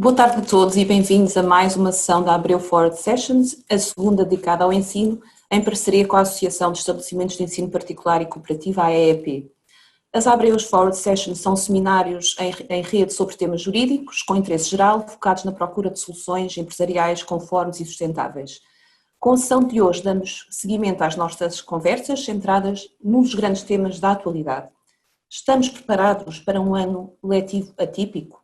Boa tarde a todos e bem-vindos a mais uma sessão da Abreu Forward Sessions, a segunda dedicada ao ensino, em parceria com a Associação de Estabelecimentos de Ensino Particular e Cooperativo, a AEP. As Abreu Forward Sessions são seminários em rede sobre temas jurídicos, com interesse geral, focados na procura de soluções empresariais conformes e sustentáveis. Com a sessão de hoje, damos seguimento às nossas conversas centradas num dos grandes temas da atualidade. Estamos preparados para um ano letivo atípico?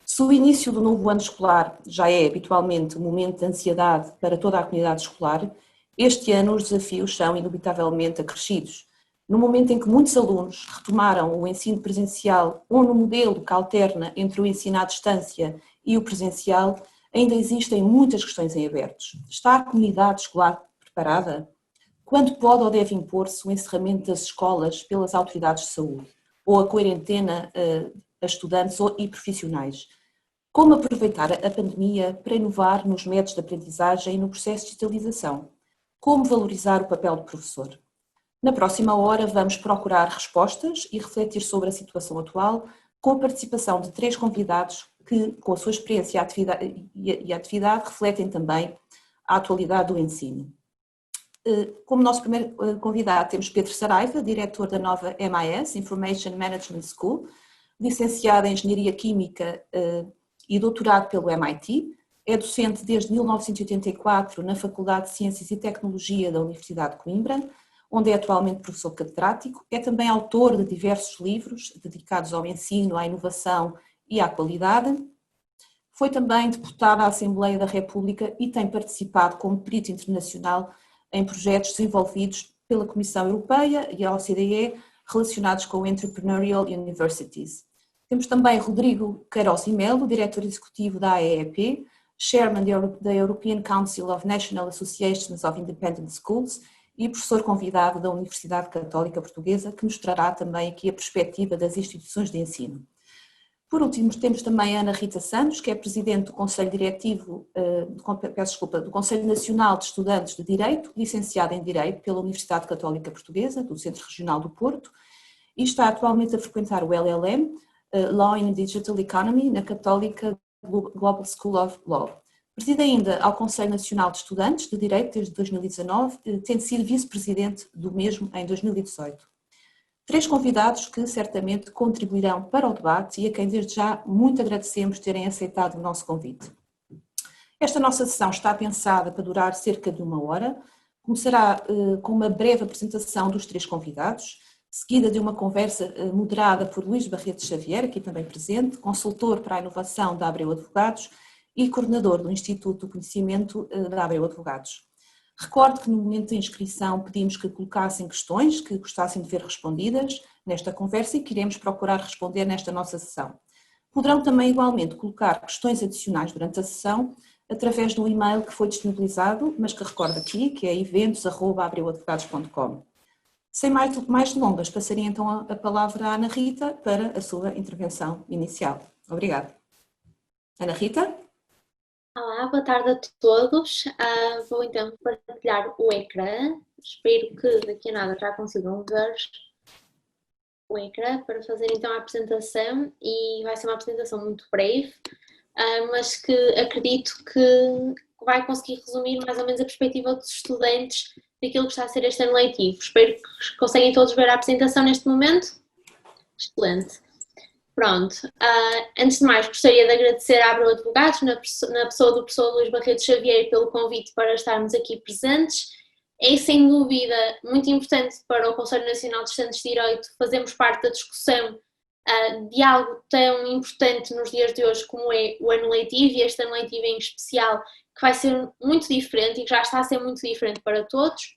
Se o início do novo ano escolar já é habitualmente um momento de ansiedade para toda a comunidade escolar, este ano os desafios são indubitavelmente acrescidos. No momento em que muitos alunos retomaram o ensino presencial ou no modelo que alterna entre o ensino à distância e o presencial, ainda existem muitas questões em aberto. Está a comunidade escolar preparada? Quando pode ou deve impor-se o encerramento das escolas pelas autoridades de saúde? Ou a quarentena a estudantes e profissionais? Como aproveitar a pandemia para inovar nos métodos de aprendizagem e no processo de digitalização? Como valorizar o papel do professor? Na próxima hora vamos procurar respostas e refletir sobre a situação atual com a participação de 3 convidados que, com a sua experiência e atividade, refletem também a atualidade do ensino. Como nosso primeiro convidado temos Pedro Saraiva, diretor da nova MIS, Information Management School, licenciado em Engenharia Química e doutorado pelo MIT, é docente desde 1984 na Faculdade de Ciências e Tecnologia da Universidade de Coimbra, onde é atualmente professor catedrático, é também autor de diversos livros dedicados ao ensino, à inovação e à qualidade. Foi também deputado à Assembleia da República e tem participado como perito internacional em projetos desenvolvidos pela Comissão Europeia e a OCDE relacionados com Entrepreneurial Universities. Temos também Rodrigo Queiroz e Melo, diretor executivo da AEP, chairman da European Council of National Associations of Independent Schools e professor convidado da Universidade Católica Portuguesa, que nos trará também aqui a perspectiva das instituições de ensino. Por último, temos também a Ana Rita Santos, que é presidente do Conselho Diretivo, do Conselho Nacional de Estudantes de Direito, licenciada em Direito pela Universidade Católica Portuguesa, do Centro Regional do Porto, e está atualmente a frequentar o LLM, Law in Digital Economy, na Católica Global School of Law. Preside ainda ao Conselho Nacional de Estudantes de Direito desde 2019, tendo sido vice-presidente do mesmo em 2018. 3 convidados que certamente contribuirão para o debate e a quem desde já muito agradecemos terem aceitado o nosso convite. Esta nossa sessão está pensada para durar cerca de 1 hora. Começará com uma breve apresentação dos 3 convidados, seguida de uma conversa moderada por Luís Barreto Xavier, aqui também presente, consultor para a inovação da Abreu Advogados e coordenador do Instituto do Conhecimento da Abreu Advogados. Recordo que no momento da inscrição pedimos que colocassem questões que gostassem de ver respondidas nesta conversa e que iremos procurar responder nesta nossa sessão. Poderão também igualmente colocar questões adicionais durante a sessão através do e-mail que foi disponibilizado, mas que recordo aqui, que é eventos@abreuadvogados.com. Sem mais delongas, passaria então a palavra à Ana Rita para a sua intervenção inicial. Obrigada. Ana Rita? Olá, boa tarde a todos. Vou então partilhar o ecrã. Espero que daqui a nada já consigam ver o ecrã para fazer então a apresentação, e vai ser uma apresentação muito breve, mas que acredito que vai conseguir resumir mais ou menos a perspectiva dos estudantes daquilo que está a ser este ano letivo. Espero que conseguem todos ver a apresentação neste momento. Excelente. Pronto, antes de mais gostaria de agradecer à Abreu Advogados, na pessoa do professor Luís Barreto Xavier, pelo convite para estarmos aqui presentes. É sem dúvida muito importante para o Conselho Nacional de Estudantes de Direito fazermos parte da discussão de algo tão importante nos dias de hoje como é o ano letivo, e este ano letivo em especial, que vai ser muito diferente e que já está a ser muito diferente para todos.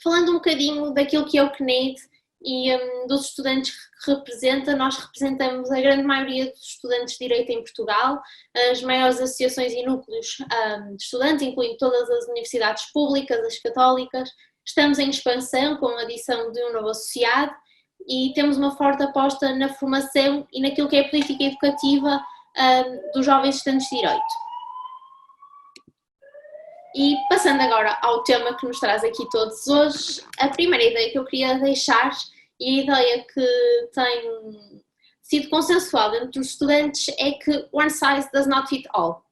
Falando um bocadinho daquilo que é o CNED e dos estudantes que representa, nós representamos a grande maioria dos estudantes de Direito em Portugal, as maiores associações e núcleos de estudantes, incluindo todas as universidades públicas, as católicas. Estamos em expansão com a adição de um novo associado e temos uma forte aposta na formação e naquilo que é a política educativa dos jovens estudantes de Direito. E passando agora ao tema que nos traz aqui todos hoje, a primeira ideia que eu queria deixar, e a ideia que tenho sido consensual entre os estudantes é que one size does not fit all.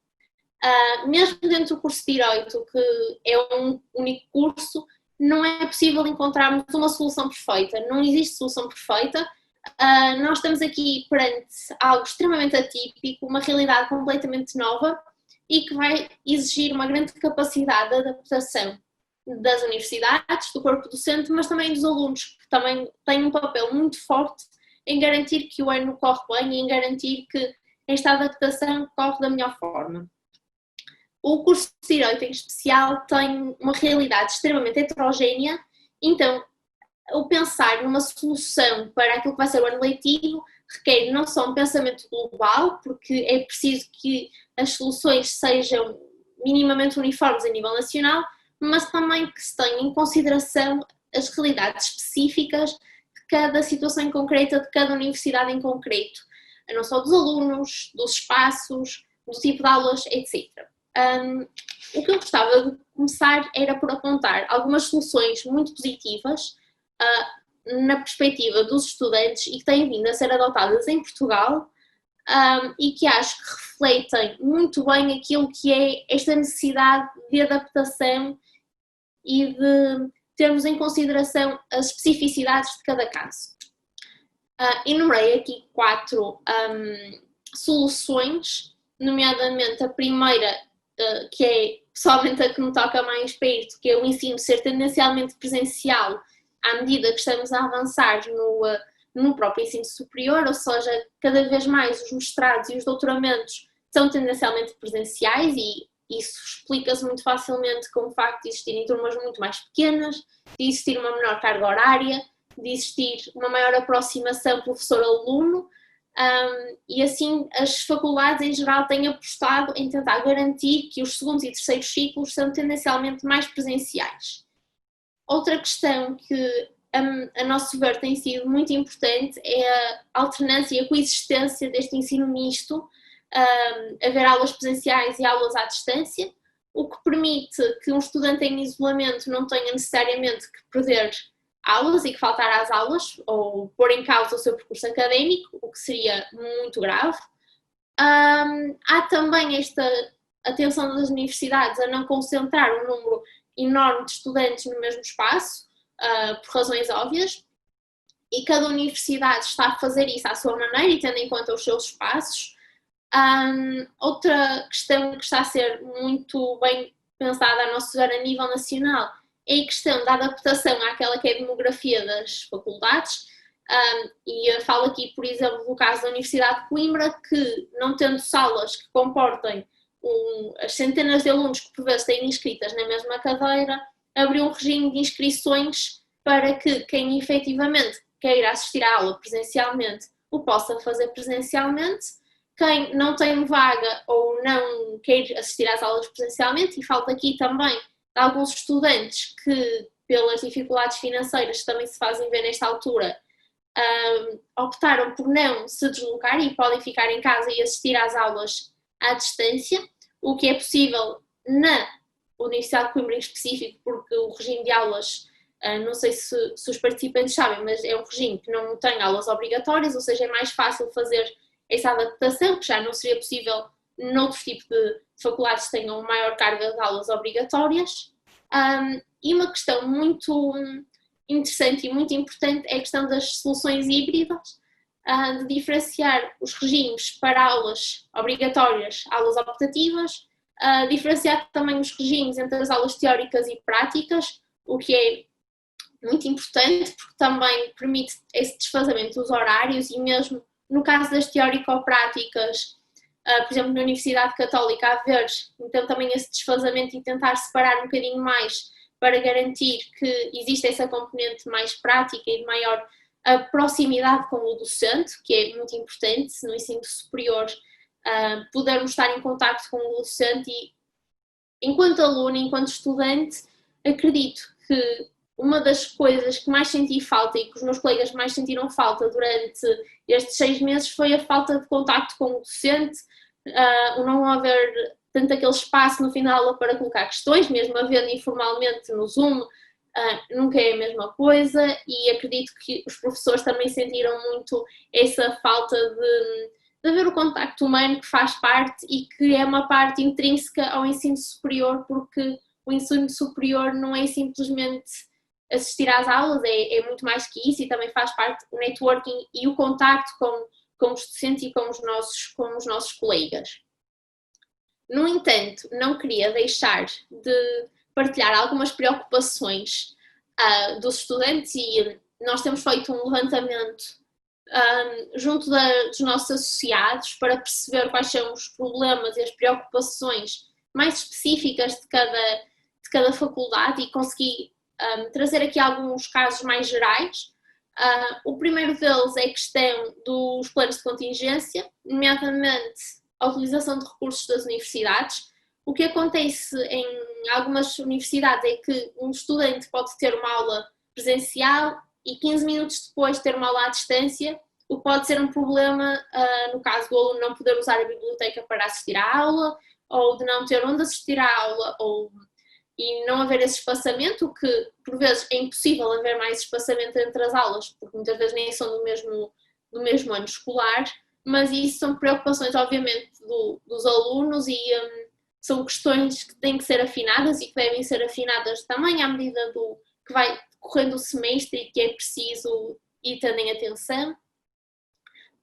Mesmo dentro do curso de Direito, que é um único curso, não é possível encontrarmos uma solução perfeita, não existe solução perfeita. Nós estamos aqui perante algo extremamente atípico, uma realidade completamente nova e que vai exigir uma grande capacidade de adaptação das universidades, do corpo docente, mas também dos alunos, que também têm um papel muito forte em garantir que o ano corre bem e em garantir que esta adaptação corre da melhor forma. O curso de Direito em especial tem uma realidade extremamente heterogénea, então o pensar numa solução para aquilo que vai ser o ano letivo requer não só um pensamento global, porque é preciso que as soluções sejam minimamente uniformes a nível nacional, mas também que se tenha em consideração as realidades específicas de cada situação concreta, de cada universidade em concreto, não só dos alunos, dos espaços, do tipo de aulas, etc. O que eu gostava de começar era por apontar algumas soluções muito positivas na perspectiva dos estudantes e que têm vindo a ser adotadas em Portugal e que acho que refletem muito bem aquilo que é esta necessidade de adaptação e de termos em consideração as especificidades de cada caso. Enumerei aqui 4 soluções, nomeadamente a primeira, que é pessoalmente a que me toca mais perto, que é o ensino ser tendencialmente presencial à medida que estamos a avançar no próprio ensino superior, ou seja, cada vez mais os mestrados e os doutoramentos são tendencialmente presenciais e isso explica-se muito facilmente com o facto de existirem turmas muito mais pequenas, de existir uma menor carga horária, de existir uma maior aproximação professor-aluno e assim as faculdades em geral têm apostado em tentar garantir que os segundos e terceiros ciclos são tendencialmente mais presenciais. Outra questão que, a nosso ver, tem sido muito importante é a alternância e a coexistência deste ensino misto, haver aulas presenciais e aulas à distância, o que permite que um estudante em isolamento não tenha necessariamente que perder aulas e que faltar às aulas ou pôr em causa o seu percurso académico, o que seria muito grave. Há também esta atenção das universidades a não concentrar um número enorme de estudantes no mesmo espaço, por razões óbvias, e cada universidade está a fazer isso à sua maneira e tendo em conta os seus espaços. Outra questão que está a ser muito bem pensada a nosso ver a nível nacional é a questão da adaptação àquela que é a demografia das faculdades, e eu falo aqui, por exemplo, no caso da Universidade de Coimbra, que não tendo salas que comportem as centenas de alunos que por vezes têm inscritas na mesma cadeira, abriu um regime de inscrições para que quem efetivamente queira assistir à aula presencialmente o possa fazer presencialmente, quem não tem vaga ou não quer assistir às aulas presencialmente, e falta aqui também de alguns estudantes que, pelas dificuldades financeiras que também se fazem ver nesta altura, optaram por não se deslocar e podem ficar em casa e assistir às aulas à distância, o que é possível na Universidade de Coimbra em específico, porque o regime de aulas, não sei se os participantes sabem, mas é um regime que não tem aulas obrigatórias, ou seja, é mais fácil fazer essa adaptação, que já não seria possível noutros tipos de faculdades que tenham maior carga de aulas obrigatórias. E uma questão muito interessante e muito importante é a questão das soluções híbridas, de diferenciar os regimes para aulas obrigatórias, aulas optativas, diferenciar também os regimes entre as aulas teóricas e práticas, o que é muito importante porque também permite esse desfazamento dos horários e mesmo no caso das teórico-práticas, por exemplo, na Universidade Católica, haver então também esse desfazamento e tentar separar um bocadinho mais para garantir que existe essa componente mais prática e de maior proximidade com o docente, que é muito importante no ensino superior, podermos estar em contacto com o docente e, enquanto aluno, enquanto estudante, acredito que uma das coisas que mais senti falta e que os meus colegas mais sentiram falta durante estes 6 meses foi a falta de contacto com o docente, o não haver tanto aquele espaço no fim da aula para colocar questões, mesmo havendo informalmente no Zoom, nunca é a mesma coisa, e acredito que os professores também sentiram muito essa falta de haver o contacto humano que faz parte e que é uma parte intrínseca ao ensino superior, porque o ensino superior não é simplesmente assistir às aulas, é muito mais que isso, e também faz parte do networking e o contacto com os docentes e com os nossos colegas. No entanto, não queria deixar de partilhar algumas preocupações dos estudantes, e nós temos feito um levantamento junto dos nossos associados para perceber quais são os problemas e as preocupações mais específicas de cada faculdade, e consegui trazer aqui alguns casos mais gerais. O primeiro deles é a questão dos planos de contingência, nomeadamente a utilização de recursos das universidades. O que acontece em algumas universidades é que um estudante pode ter uma aula presencial e 15 minutos depois ter uma aula à distância, o que pode ser um problema no caso do aluno não poder usar a biblioteca para assistir à aula, ou de não ter onde assistir à aula, e não haver esse espaçamento, o que por vezes é impossível haver mais espaçamento entre as aulas, porque muitas vezes nem são do mesmo ano escolar, mas isso são preocupações obviamente dos alunos, e são questões que têm que ser afinadas e que devem ser afinadas também à medida que vai correndo o semestre, e que é preciso ir tendo em atenção.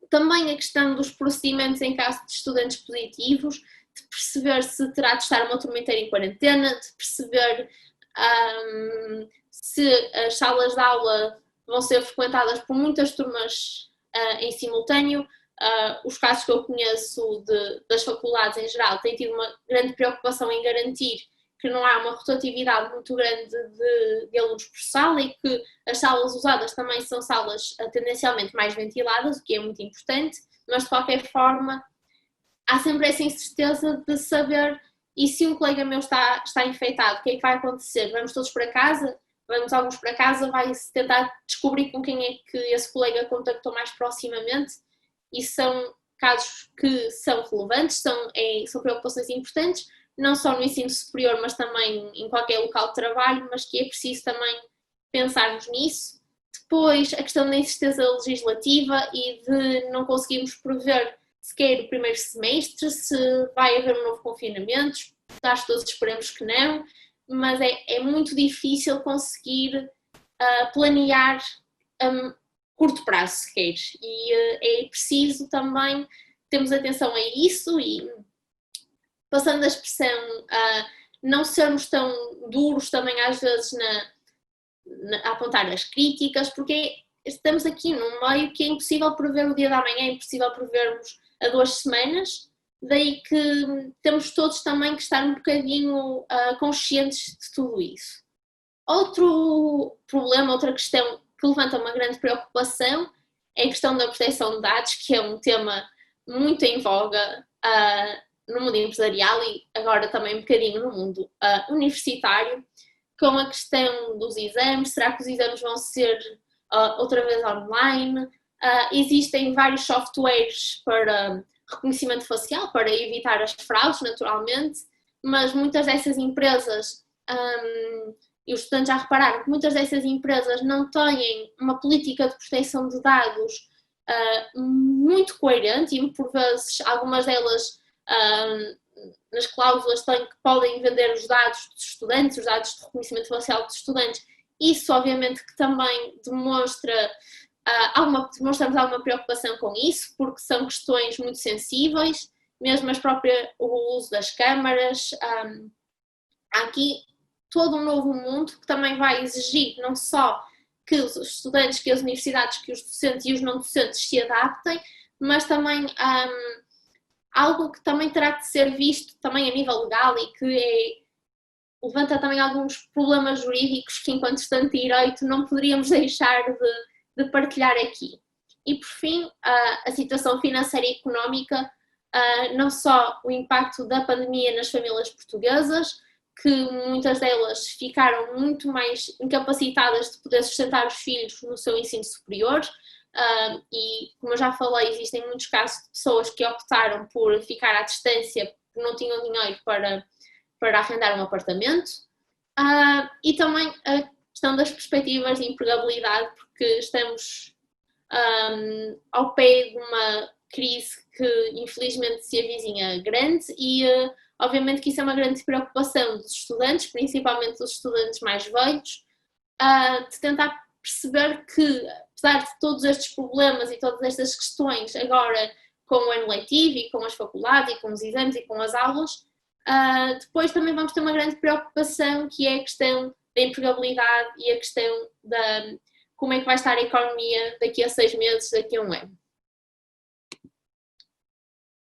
Também a questão dos procedimentos em caso de estudantes positivos, de perceber se terá de estar uma turma inteira em quarentena, de perceber se as salas de aula vão ser frequentadas por muitas turmas em simultâneo. Os casos que eu conheço das faculdades em geral têm tido uma grande preocupação em garantir que não há uma rotatividade muito grande de alunos por sala, e que as salas usadas também são salas tendencialmente mais ventiladas, o que é muito importante, mas de qualquer forma há sempre essa incerteza de saber: e se um colega meu está infectado, o que é que vai acontecer? Vamos todos para casa? Vamos alguns para casa? Vai-se tentar descobrir com quem é que esse colega contactou mais proximamente? E são casos que são relevantes, são preocupações importantes, não só no ensino superior, mas também em qualquer local de trabalho, mas que é preciso também pensarmos nisso. Depois, a questão da incerteza legislativa e de não conseguirmos prever sequer o primeiro semestre, se vai haver um novo confinamento. Acho que todos esperamos que não, mas é muito difícil conseguir planear curto prazo sequer, e é preciso também termos atenção a isso, e passando a expressão, não sermos tão duros também às vezes a apontar as críticas, porque estamos aqui num meio que é impossível prever o dia da manhã, é impossível prevermos a 2 semanas, daí que temos todos também que estar um bocadinho conscientes de tudo isso. Outro problema, outra questão que levanta uma grande preocupação é a questão da proteção de dados, que é um tema muito em voga no mundo empresarial e agora também um bocadinho no mundo universitário, com a questão dos exames. Será que os exames vão ser outra vez online? Existem vários softwares para reconhecimento facial, para evitar as fraudes, naturalmente, mas muitas dessas empresas, e os estudantes já repararam que muitas dessas empresas não têm uma política de proteção de dados muito coerente, e por vezes algumas delas nas cláusulas têm que podem vender os dados dos estudantes, os dados de reconhecimento facial dos estudantes. Isso obviamente que também demonstramos alguma preocupação com isso, porque são questões muito sensíveis, mesmo o uso das câmaras. Há aqui todo um novo mundo que também vai exigir não só que os estudantes, que as universidades, que os docentes e os não docentes se adaptem, mas também algo que também terá de ser visto também a nível legal, e que levanta também alguns problemas jurídicos que, enquanto estudante de Direito, não poderíamos deixar de partilhar aqui. E por fim, a situação financeira e económica, não só o impacto da pandemia nas famílias portuguesas, que muitas delas ficaram muito mais incapacitadas de poder sustentar os filhos no seu ensino superior, e como eu já falei, existem muitos casos de pessoas que optaram por ficar à distância porque não tinham dinheiro para arrendar um apartamento, e também questão das perspectivas de empregabilidade, porque estamos ao pé de uma crise que infelizmente se avizinha grande e obviamente que isso é uma grande preocupação dos estudantes, principalmente dos estudantes mais velhos, de tentar perceber que, apesar de todos estes problemas e todas estas questões agora com o ano letivo e com as faculdades e com os exames e com as aulas, depois também vamos ter uma grande preocupação, que é a questão da empregabilidade e a questão da como é que vai estar a economia daqui a 6 meses, daqui a um ano.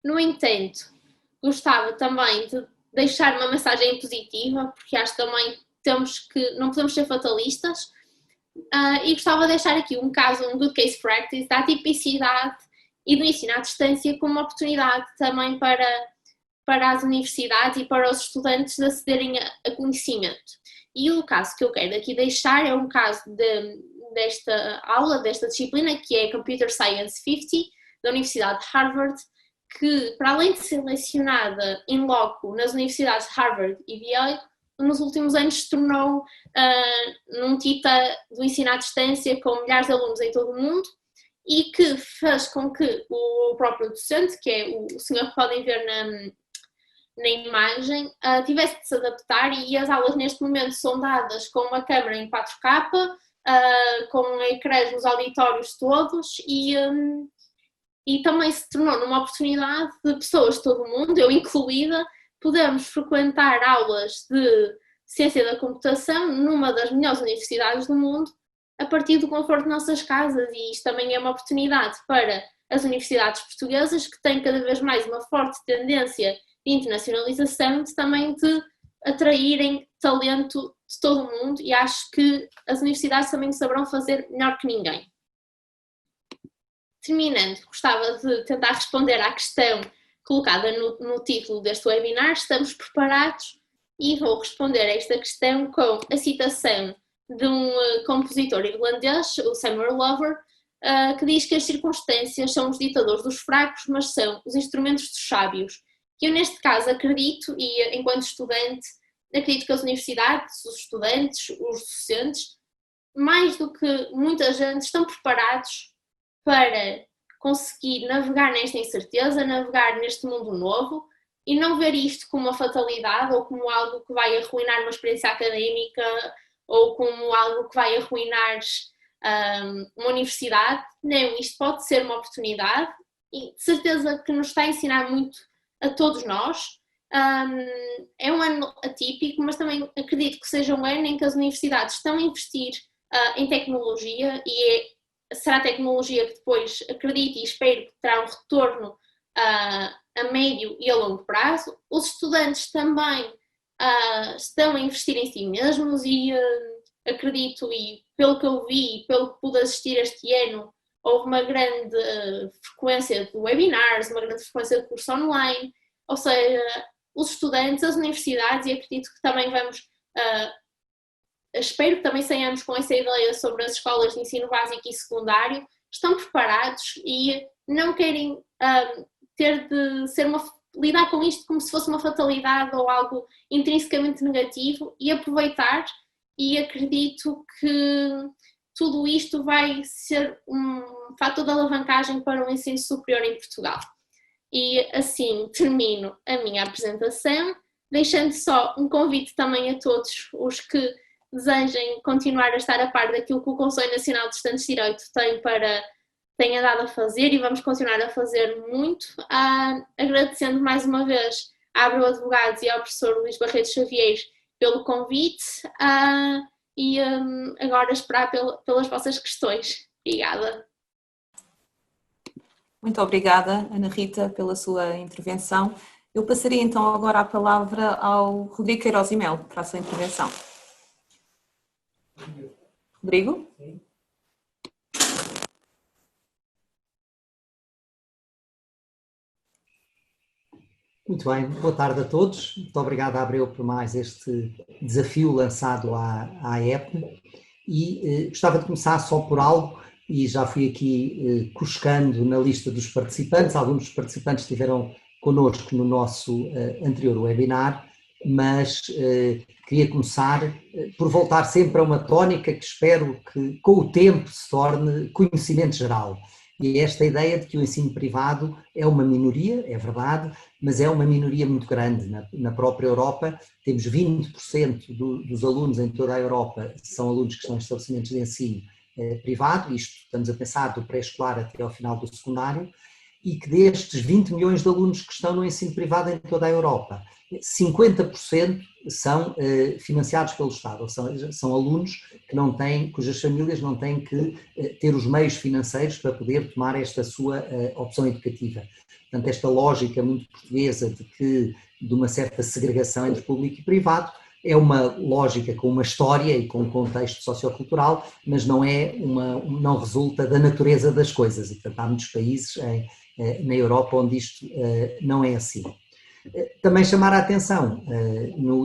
No entanto, gostava também de deixar uma mensagem positiva, porque acho que também não podemos ser fatalistas, e gostava de deixar aqui um caso, um good case practice, da atipicidade e do ensino à distância como uma oportunidade também para as universidades e para os estudantes de acederem a conhecimento. E o caso que eu quero aqui deixar é um caso desta aula, desta disciplina, que é Computer Science 50, da Universidade de Harvard, que, para além de ser lecionada em loco nas universidades de Harvard e Yale, nos últimos anos se tornou num TITA do ensino à distância com milhares de alunos em todo o mundo e que fez com que o próprio docente, que é o senhor que podem ver na imagem, tivesse de se adaptar, e as aulas neste momento são dadas com uma câmara em 4K, com ecrãs nos auditórios todos e também se tornou numa oportunidade de pessoas de todo o mundo, eu incluída, podemos frequentar aulas de ciência da computação numa das melhores universidades do mundo a partir do conforto de nossas casas, e isto também é uma oportunidade para as universidades portuguesas, que têm cada vez mais uma forte tendência de internacionalização, também de atraírem talento de todo o mundo, e acho que as universidades também saberão fazer melhor que ninguém. Terminando, gostava de tentar responder à questão colocada no título deste webinar: estamos preparados? E vou responder a esta questão com a citação de um compositor irlandês, o Samuel Lover, que diz que as circunstâncias são os ditadores dos fracos, mas são os instrumentos dos sábios. Eu, neste caso, acredito, e enquanto estudante, acredito que as universidades, os estudantes, os docentes, mais do que muita gente, estão preparados para conseguir navegar nesta incerteza, navegar neste mundo novo e não ver isto como uma fatalidade ou como algo que vai arruinar uma experiência académica ou como algo que vai arruinar uma universidade. Não, isto pode ser uma oportunidade e de certeza que nos está a ensinar muito a todos nós. É um ano atípico, mas também acredito que seja um ano em que as universidades estão a investir em tecnologia, e será a tecnologia que depois, acredito e espero, que terá um retorno a médio e a longo prazo. Os estudantes também estão a investir em si mesmos e acredito, e pelo que eu vi e pelo que pude assistir este ano, houve uma grande frequência de webinars, uma grande frequência de curso online, ou seja, os estudantes, as universidades, e acredito que também vamos, espero que também saiamos com essa ideia sobre as escolas de ensino básico e secundário, estão preparados e não querem ter de lidar com isto como se fosse uma fatalidade ou algo intrinsecamente negativo, e aproveitar, e acredito que tudo isto vai ser um fator de alavancagem para o ensino superior em Portugal. E assim termino a minha apresentação, deixando só um convite também a todos os que desejem continuar a estar a par daquilo que o Conselho Nacional de Estudantes de Direito tem dado a fazer, e vamos continuar a fazer muito, agradecendo mais uma vez à Abreu Advogados e ao professor Luís Barreto Xavier pelo convite, e agora esperar pelas vossas questões. Obrigada. Muito obrigada, Ana Rita, pela sua intervenção. Eu passaria então agora a palavra ao Rodrigo Queiroz e Melo para a sua intervenção. Rodrigo? Sim. Muito bem, boa tarde a todos. Muito obrigado, Abreu, por mais este desafio lançado à EP. E gostava de começar só por algo, e já fui aqui cuscando na lista dos participantes. Alguns dos participantes estiveram connosco no nosso anterior webinar. mas queria começar por voltar sempre a uma tónica que espero que com o tempo se torne conhecimento geral. E esta ideia de que o ensino privado é uma minoria, é verdade, mas é uma minoria muito grande. Na própria Europa, temos 20% dos alunos em toda a Europa são alunos que estão em estabelecimentos de ensino privado, isto estamos a pensar do pré-escolar até ao final do secundário, e que destes 20 milhões de alunos que estão no ensino privado em toda a Europa, 50% são financiados pelo Estado, ou seja, são alunos que não têm, cujas famílias não têm que ter os meios financeiros para poder tomar esta sua opção educativa. Portanto, esta lógica muito portuguesa de uma certa segregação entre público e privado é uma lógica com uma história e com um contexto sociocultural, mas não resulta da natureza das coisas. E, portanto, há muitos países na Europa onde isto não é assim. Também chamar a atenção,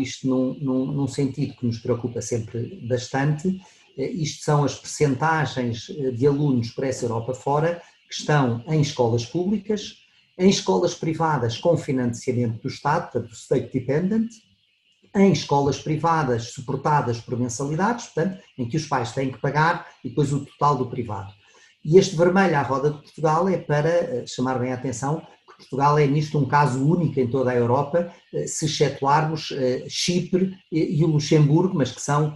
isto num sentido que nos preocupa sempre bastante, isto são as percentagens de alunos por essa Europa fora que estão em escolas públicas, em escolas privadas com financiamento do Estado, portanto, state dependent, em escolas privadas suportadas por mensalidades, portanto, em que os pais têm que pagar e depois o total do privado. E este vermelho à roda de Portugal é para chamar bem a atenção que Portugal é nisto um caso único em toda a Europa, se excetuarmos Chipre e o Luxemburgo, mas que são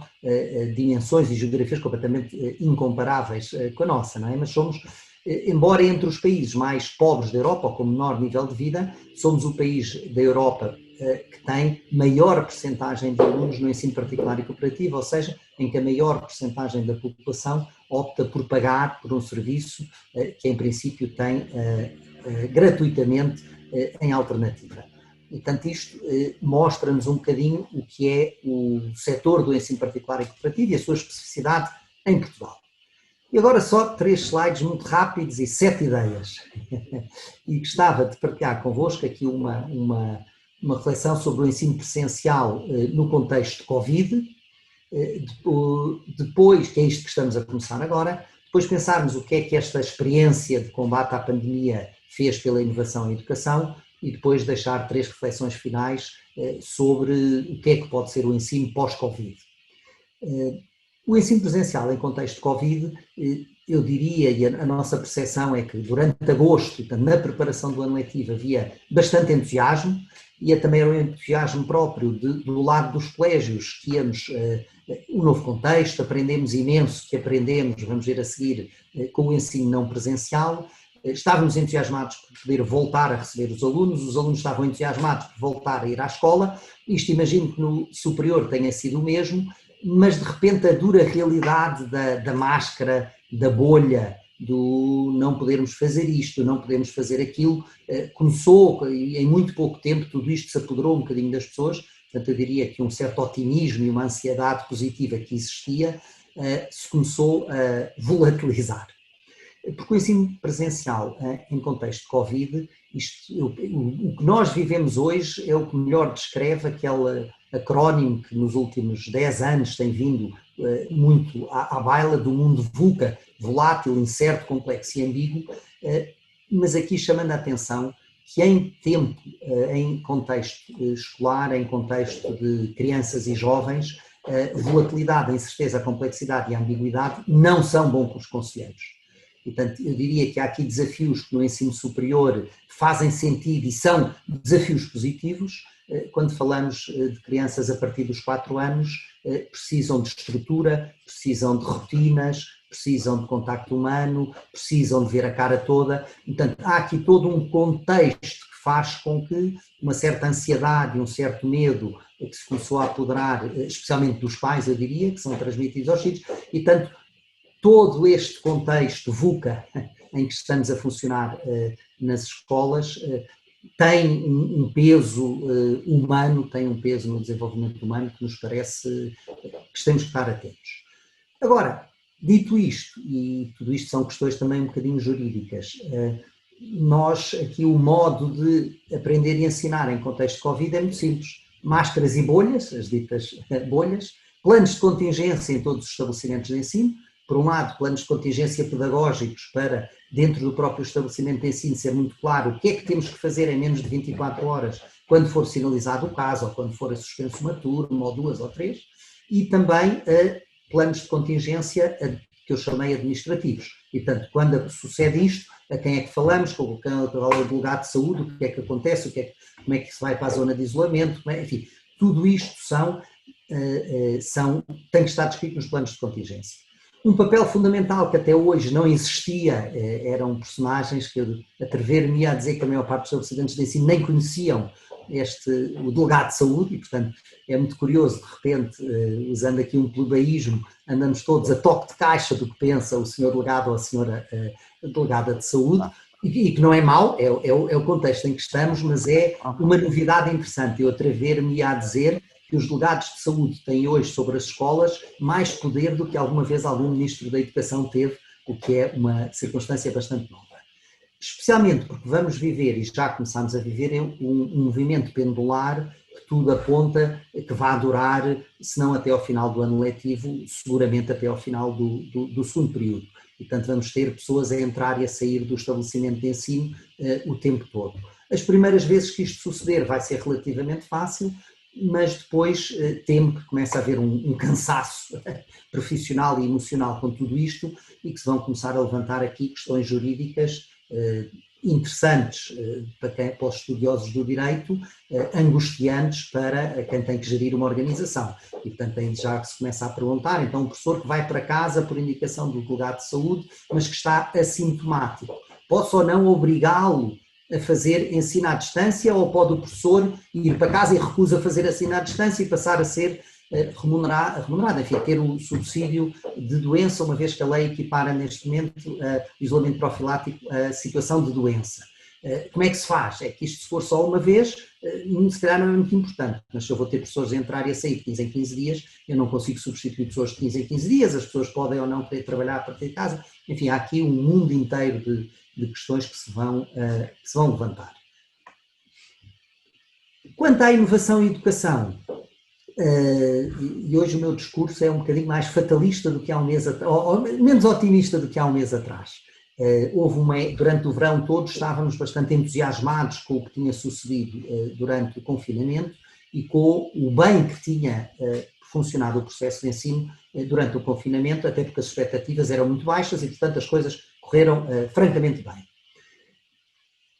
dimensões e geografias completamente incomparáveis com a nossa, não é? Mas somos, embora entre os países mais pobres da Europa, ou com menor nível de vida, somos o país da Europa que tem maior percentagem de alunos no ensino particular e cooperativo, ou seja, em que a maior percentagem da população opta por pagar por um serviço que em princípio tem gratuitamente em alternativa. E, portanto, isto mostra-nos um bocadinho o que é o setor do ensino particular e cooperativo e a sua especificidade em Portugal. E agora só 3 slides muito rápidos e 7 ideias. E gostava de partilhar convosco aqui uma reflexão sobre o ensino presencial no contexto de Covid, depois, que é isto que estamos a começar agora, depois pensarmos o que é que esta experiência de combate à pandemia fez pela inovação e educação e depois deixar 3 reflexões finais sobre o que é que pode ser o ensino pós-Covid. O ensino presencial em contexto de Covid, eu diria, e a nossa percepção é que durante agosto, portanto, na preparação do ano letivo, havia bastante entusiasmo, e também era um entusiasmo próprio do lado dos colégios, que íamos um novo contexto, aprendemos imenso, que aprendemos, vamos ver a seguir, com o ensino não presencial. Estávamos entusiasmados por poder voltar a receber os alunos estavam entusiasmados por voltar a ir à escola. Isto imagino que no superior tenha sido o mesmo, mas de repente a dura realidade da máscara, da bolha, do não podermos fazer isto, não podemos fazer aquilo, começou e em muito pouco tempo tudo isto se apoderou um bocadinho das pessoas. Portanto, eu diria que um certo otimismo e uma ansiedade positiva que existia se começou a volatilizar. Porque o ensino presencial em contexto de Covid, o que nós vivemos hoje é o que melhor descreve aquele acrónimo que nos últimos 10 anos tem vindo muito à baila do mundo VUCA, volátil, incerto, complexo e ambíguo, mas aqui chamando a atenção que em tempo, em contexto escolar, em contexto de crianças e jovens, a volatilidade, a incerteza, a complexidade e a ambiguidade não são bons conselheiros. Portanto, eu diria que há aqui desafios que no ensino superior fazem sentido e são desafios positivos. Quando falamos de crianças a partir dos 4 anos, precisam de estrutura, precisam de rotinas, precisam de contacto humano, precisam de ver a cara toda. Portanto, há aqui todo um contexto que faz com que uma certa ansiedade e um certo medo que se começou a apoderar, especialmente dos pais, eu diria, que são transmitidos aos filhos, e tanto todo este contexto VUCA em que estamos a funcionar nas escolas tem um peso humano, tem um peso no desenvolvimento humano que nos parece que temos que estar atentos. Agora, dito isto, e tudo isto são questões também um bocadinho jurídicas, nós aqui o modo de aprender e ensinar em contexto de Covid é muito simples. Máscaras e bolhas, as ditas bolhas, planos de contingência em todos os estabelecimentos de ensino, por um lado, planos de contingência pedagógicos para, dentro do próprio estabelecimento de ensino, ser muito claro o que é que temos que fazer em menos de 24 horas, quando for sinalizado o caso, ou quando for suspenso uma turma, ou 2 ou 3, e também planos de contingência que eu chamei administrativos. E, portanto, quando sucede isto, a quem é que falamos, qual é o delegado de saúde, o que é que acontece, como é que se vai para a zona de isolamento, enfim, tudo isto tem que estar descrito nos planos de contingência. Um papel fundamental que até hoje não existia, eram personagens que eu atrever-me a dizer que a maior parte dos estabelecimentos de ensino nem conheciam o delegado de saúde, e portanto é muito curioso, de repente, usando aqui um plebeísmo, andamos todos a toque de caixa do que pensa o senhor delegado ou a senhora delegada de saúde, e que não é mau, é o contexto em que estamos, mas é uma novidade interessante, eu atrever-me a dizer que os delegados de saúde têm hoje sobre as escolas mais poder do que alguma vez algum ministro da Educação teve, o que é uma circunstância bastante nova. Especialmente porque vamos viver, e já começamos a viver, um movimento pendular que tudo aponta que vai durar, se não até ao final do ano letivo, seguramente até ao final do segundo período. E, portanto, vamos ter pessoas a entrar e a sair do estabelecimento de ensino o tempo todo. As primeiras vezes que isto suceder vai ser relativamente fácil, mas depois temo que comece a haver um cansaço profissional e emocional com tudo isto e que se vão começar a levantar aqui questões jurídicas interessantes para os estudiosos do direito, angustiantes para quem tem que gerir uma organização. E, portanto, aí já se começa a perguntar, então, um professor que vai para casa por indicação do delegado de saúde, mas que está assintomático, posso ou não obrigá-lo a fazer ensino à distância, ou pode o professor ir para casa e recusa fazer ensino à distância e passar a ser remunerado, enfim, ter o subsídio de doença, uma vez que a lei equipara neste momento isolamento profilático a situação de doença. Como é que se faz? É que isto, se for só uma vez, se calhar não é muito importante, mas se eu vou ter pessoas a entrar e a sair de 15 em 15 dias, eu não consigo substituir pessoas de 15 em 15 dias, as pessoas podem ou não querer trabalhar a partir de casa, enfim, há aqui um mundo inteiro de questões que se vão levantar. Quanto à inovação e educação, e hoje o meu discurso é um bocadinho mais fatalista do que há um mês atrás, ou menos otimista do que há um mês atrás. Durante o verão todo estávamos bastante entusiasmados com o que tinha sucedido durante o confinamento e com o bem que tinha funcionado o processo de ensino durante o confinamento, até porque as expectativas eram muito baixas e, portanto, as coisas correram francamente bem.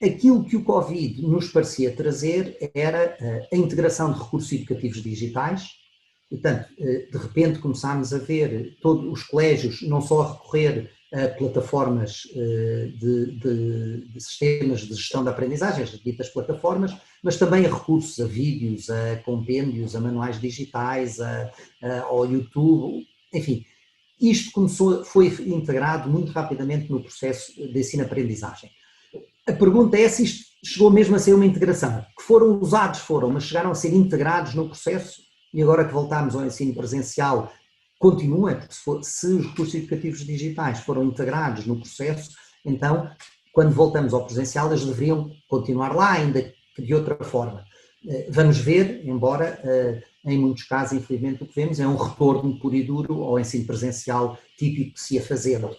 Aquilo que o Covid nos parecia trazer era a integração de recursos educativos digitais. Portanto, de repente começámos a ver todos os colégios não só a recorrer a plataformas de sistemas de gestão de aprendizagens, ditas plataformas, mas também a recursos a vídeos, a compêndios, a manuais digitais, ao YouTube, enfim. Isto foi integrado muito rapidamente no processo de ensino-aprendizagem. A pergunta é se isto chegou mesmo a ser uma integração. Que foram usados, mas chegaram a ser integrados no processo, e agora que voltámos ao ensino presencial, continua, porque se os recursos educativos digitais foram integrados no processo, então, quando voltamos ao presencial, eles deveriam continuar lá, ainda que de outra forma. Vamos ver, embora em muitos casos, infelizmente, o que vemos é um retorno puro e duro ao ensino presencial típico que se ia fazendo.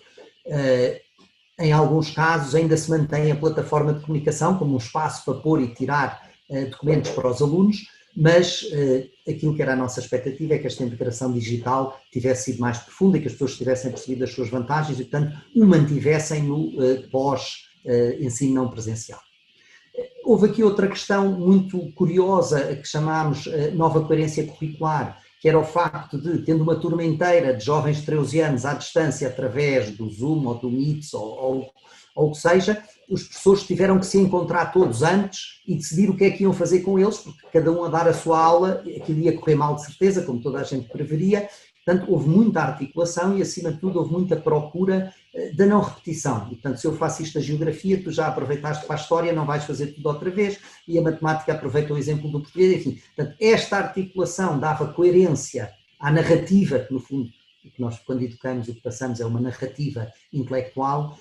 Em alguns casos ainda se mantém a plataforma de comunicação como um espaço para pôr e tirar documentos para os alunos, mas aquilo que era a nossa expectativa é que esta integração digital tivesse sido mais profunda e que as pessoas tivessem percebido as suas vantagens e, portanto, o mantivessem no pós-ensino não presencial. Houve aqui outra questão muito curiosa que chamámos nova coerência curricular, que era o facto de, tendo uma turma inteira de jovens de 13 anos à distância através do Zoom ou do Meet ou o que seja, os professores tiveram que se encontrar todos antes e decidir o que é que iam fazer com eles, porque cada um a dar a sua aula, aquilo ia correr mal de certeza, como toda a gente preveria. Portanto, houve muita articulação e, acima de tudo, houve muita procura da não repetição. E, portanto, se eu faço isto a geografia, tu já aproveitaste para a história, não vais fazer tudo outra vez, e a matemática aproveita o exemplo do português, enfim. Portanto, esta articulação dava coerência à narrativa, que no fundo, que nós quando educamos o que passamos é uma narrativa intelectual.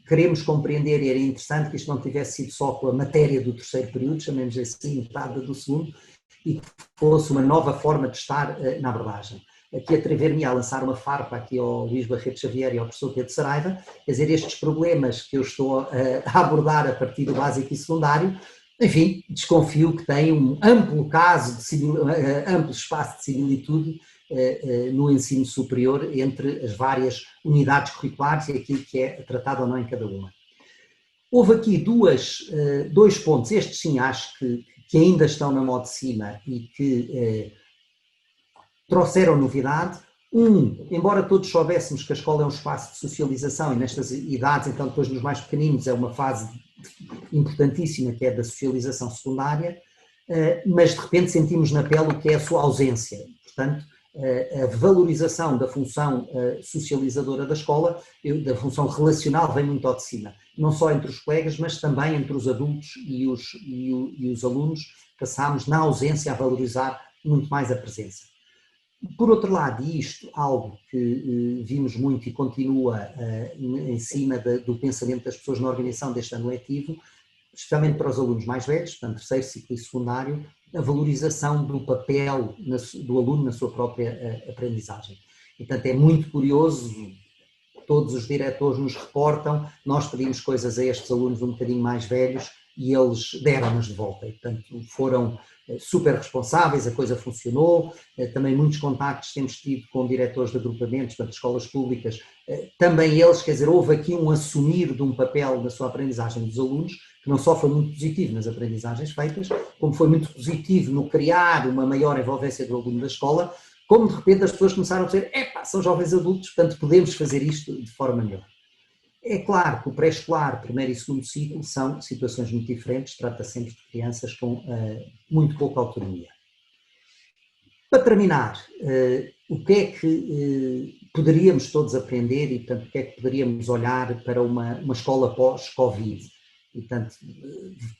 Queremos compreender, e era interessante que isto não tivesse sido só com a matéria do terceiro período, chamemos assim, metade do segundo, e que fosse uma nova forma de estar na abordagem. aqui atrever-me a lançar uma farpa aqui ao Luís Barreto Xavier e ao professor Pedro Saraiva, quer dizer, estes problemas que eu estou a abordar a partir do básico e secundário, enfim, desconfio que tem um amplo amplo espaço de similitude no ensino superior entre as várias unidades curriculares e aquilo que é tratado ou não em cada uma. Houve aqui dois pontos, estes sim acho que ainda estão na mão de cima e que trouxeram novidade. Embora todos soubéssemos que a escola é um espaço de socialização e nestas idades, então depois nos mais pequeninos é uma fase importantíssima que é da socialização secundária, mas de repente sentimos na pele o que é a sua ausência. Portanto, a valorização da função socializadora da escola, da função relacional, vem muito ao de cima. Não só entre os colegas, mas também entre os adultos e os alunos, passámos na ausência a valorizar muito mais a presença. Por outro lado, e isto algo que vimos muito e continua em cima do pensamento das pessoas na organização deste ano letivo, especialmente para os alunos mais velhos, portanto, terceiro ciclo e secundário, a valorização do papel do aluno na sua própria aprendizagem. E, portanto, é muito curioso, todos os diretores nos reportam, nós pedimos coisas a estes alunos um bocadinho mais velhos e eles deram-nos de volta. E, portanto, foram super responsáveis, a coisa funcionou, também muitos contactos temos tido com diretores de agrupamentos, portanto, escolas públicas, também eles, quer dizer, houve aqui um assumir de um papel na sua aprendizagem dos alunos, que não só foi muito positivo nas aprendizagens feitas, como foi muito positivo no criar uma maior envolvência do aluno da escola, como de repente as pessoas começaram a dizer, são jovens adultos, portanto podemos fazer isto de forma melhor. É claro que o pré-escolar, primeiro e segundo ciclo, são situações muito diferentes, trata sempre de crianças com muito pouca autonomia. Para terminar, o que é que poderíamos todos aprender e, portanto, o que é que poderíamos olhar para uma escola pós-Covid? E, portanto,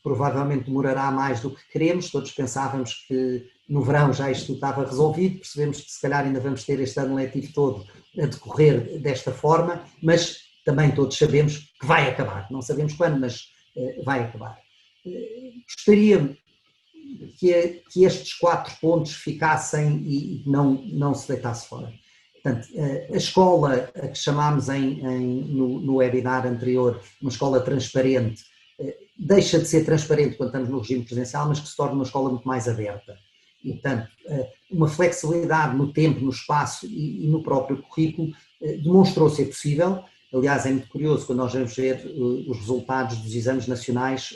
provavelmente demorará mais do que queremos, todos pensávamos que no verão já isto estava resolvido, percebemos que se calhar ainda vamos ter este ano letivo todo a decorrer desta forma, mas também todos sabemos que vai acabar, não sabemos quando, mas vai acabar. Gostaria que estes 4 pontos ficassem e não se deitasse fora. Portanto, a escola a que chamámos no webinar anterior, uma escola transparente, deixa de ser transparente quando estamos no regime presencial, mas que se torna uma escola muito mais aberta. E, portanto, uma flexibilidade no tempo, no espaço e no próprio currículo demonstrou ser possível. Aliás, é muito curioso quando nós vamos ver os resultados dos exames nacionais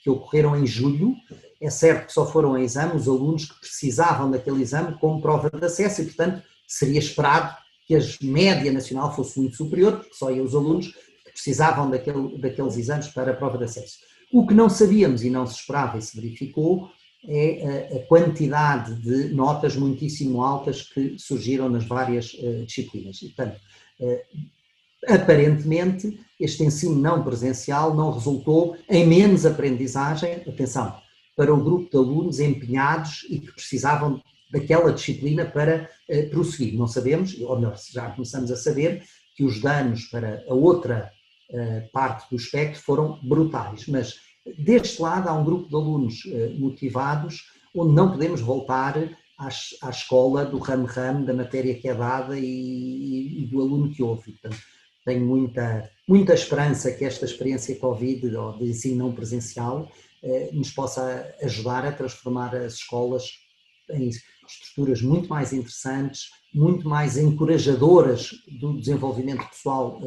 que ocorreram em julho. É certo que só foram a exame os alunos que precisavam daquele exame como prova de acesso e, portanto, seria esperado que a média nacional fosse muito superior, porque só iam os alunos que precisavam daqueles exames para a prova de acesso. O que não sabíamos e não se esperava e se verificou é a quantidade de notas muitíssimo altas que surgiram nas várias disciplinas. E, portanto, aparentemente, este ensino não presencial não resultou em menos aprendizagem, atenção, para o grupo de alunos empenhados e que precisavam daquela disciplina para prosseguir. Não sabemos, ou melhor, já começamos a saber que os danos para a outra parte do espectro foram brutais, mas deste lado há um grupo de alunos motivados onde não podemos voltar à escola do ramo-ramo, da matéria que é dada e do aluno que ouve. Portanto, tenho muita esperança que esta experiência Covid, ou de ensino não presencial, nos possa ajudar a transformar as escolas em estruturas muito mais interessantes, muito mais encorajadoras do desenvolvimento pessoal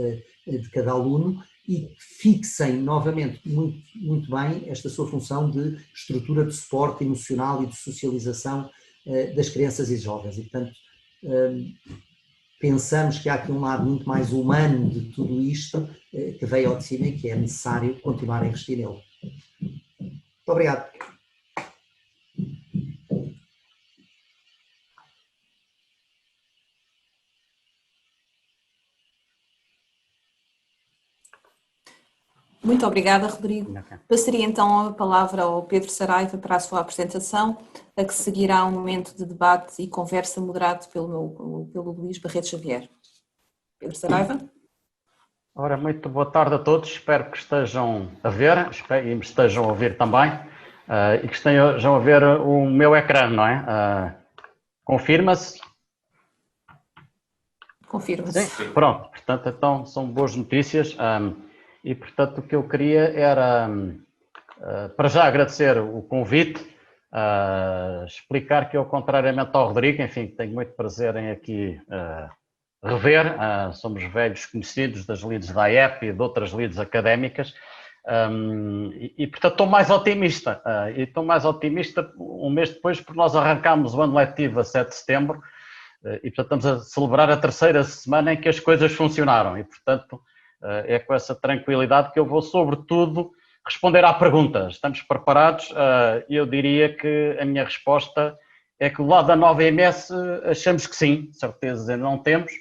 de cada aluno e que fixem novamente muito bem esta sua função de estrutura de suporte emocional e de socialização das crianças e jovens. E, portanto, pensamos que há aqui um lado muito mais humano de tudo isto que veio ao de cima e que é necessário continuar a investir nele. Muito obrigado. Muito obrigada, Rodrigo. Passaria então a palavra ao Pedro Saraiva para a sua apresentação, a que seguirá um momento de debate e conversa moderado pelo Luís Barreto Xavier. Pedro Saraiva. Ora, muito boa tarde a todos, espero que estejam a ver e me estejam a ouvir também e que estejam a ver o meu ecrã, não é? Confirma-se? Confirma-se. Sim, pronto. Portanto, então são boas notícias. E, portanto, o que eu queria era, para já, agradecer o convite, explicar que eu, contrariamente ao Rodrigo, enfim, tenho muito prazer em aqui rever, somos velhos conhecidos das lides da AEP e de outras lides académicas, portanto, estou mais otimista. E estou mais otimista um mês depois, porque nós arrancámos o ano letivo a 7 de setembro, e, portanto, estamos a celebrar a terceira semana em que as coisas funcionaram. E, portanto, é com essa tranquilidade que eu vou, sobretudo, responder à pergunta. Estamos preparados? Eu diria que a minha resposta é que do lado da nova EMS achamos que sim, certeza não temos.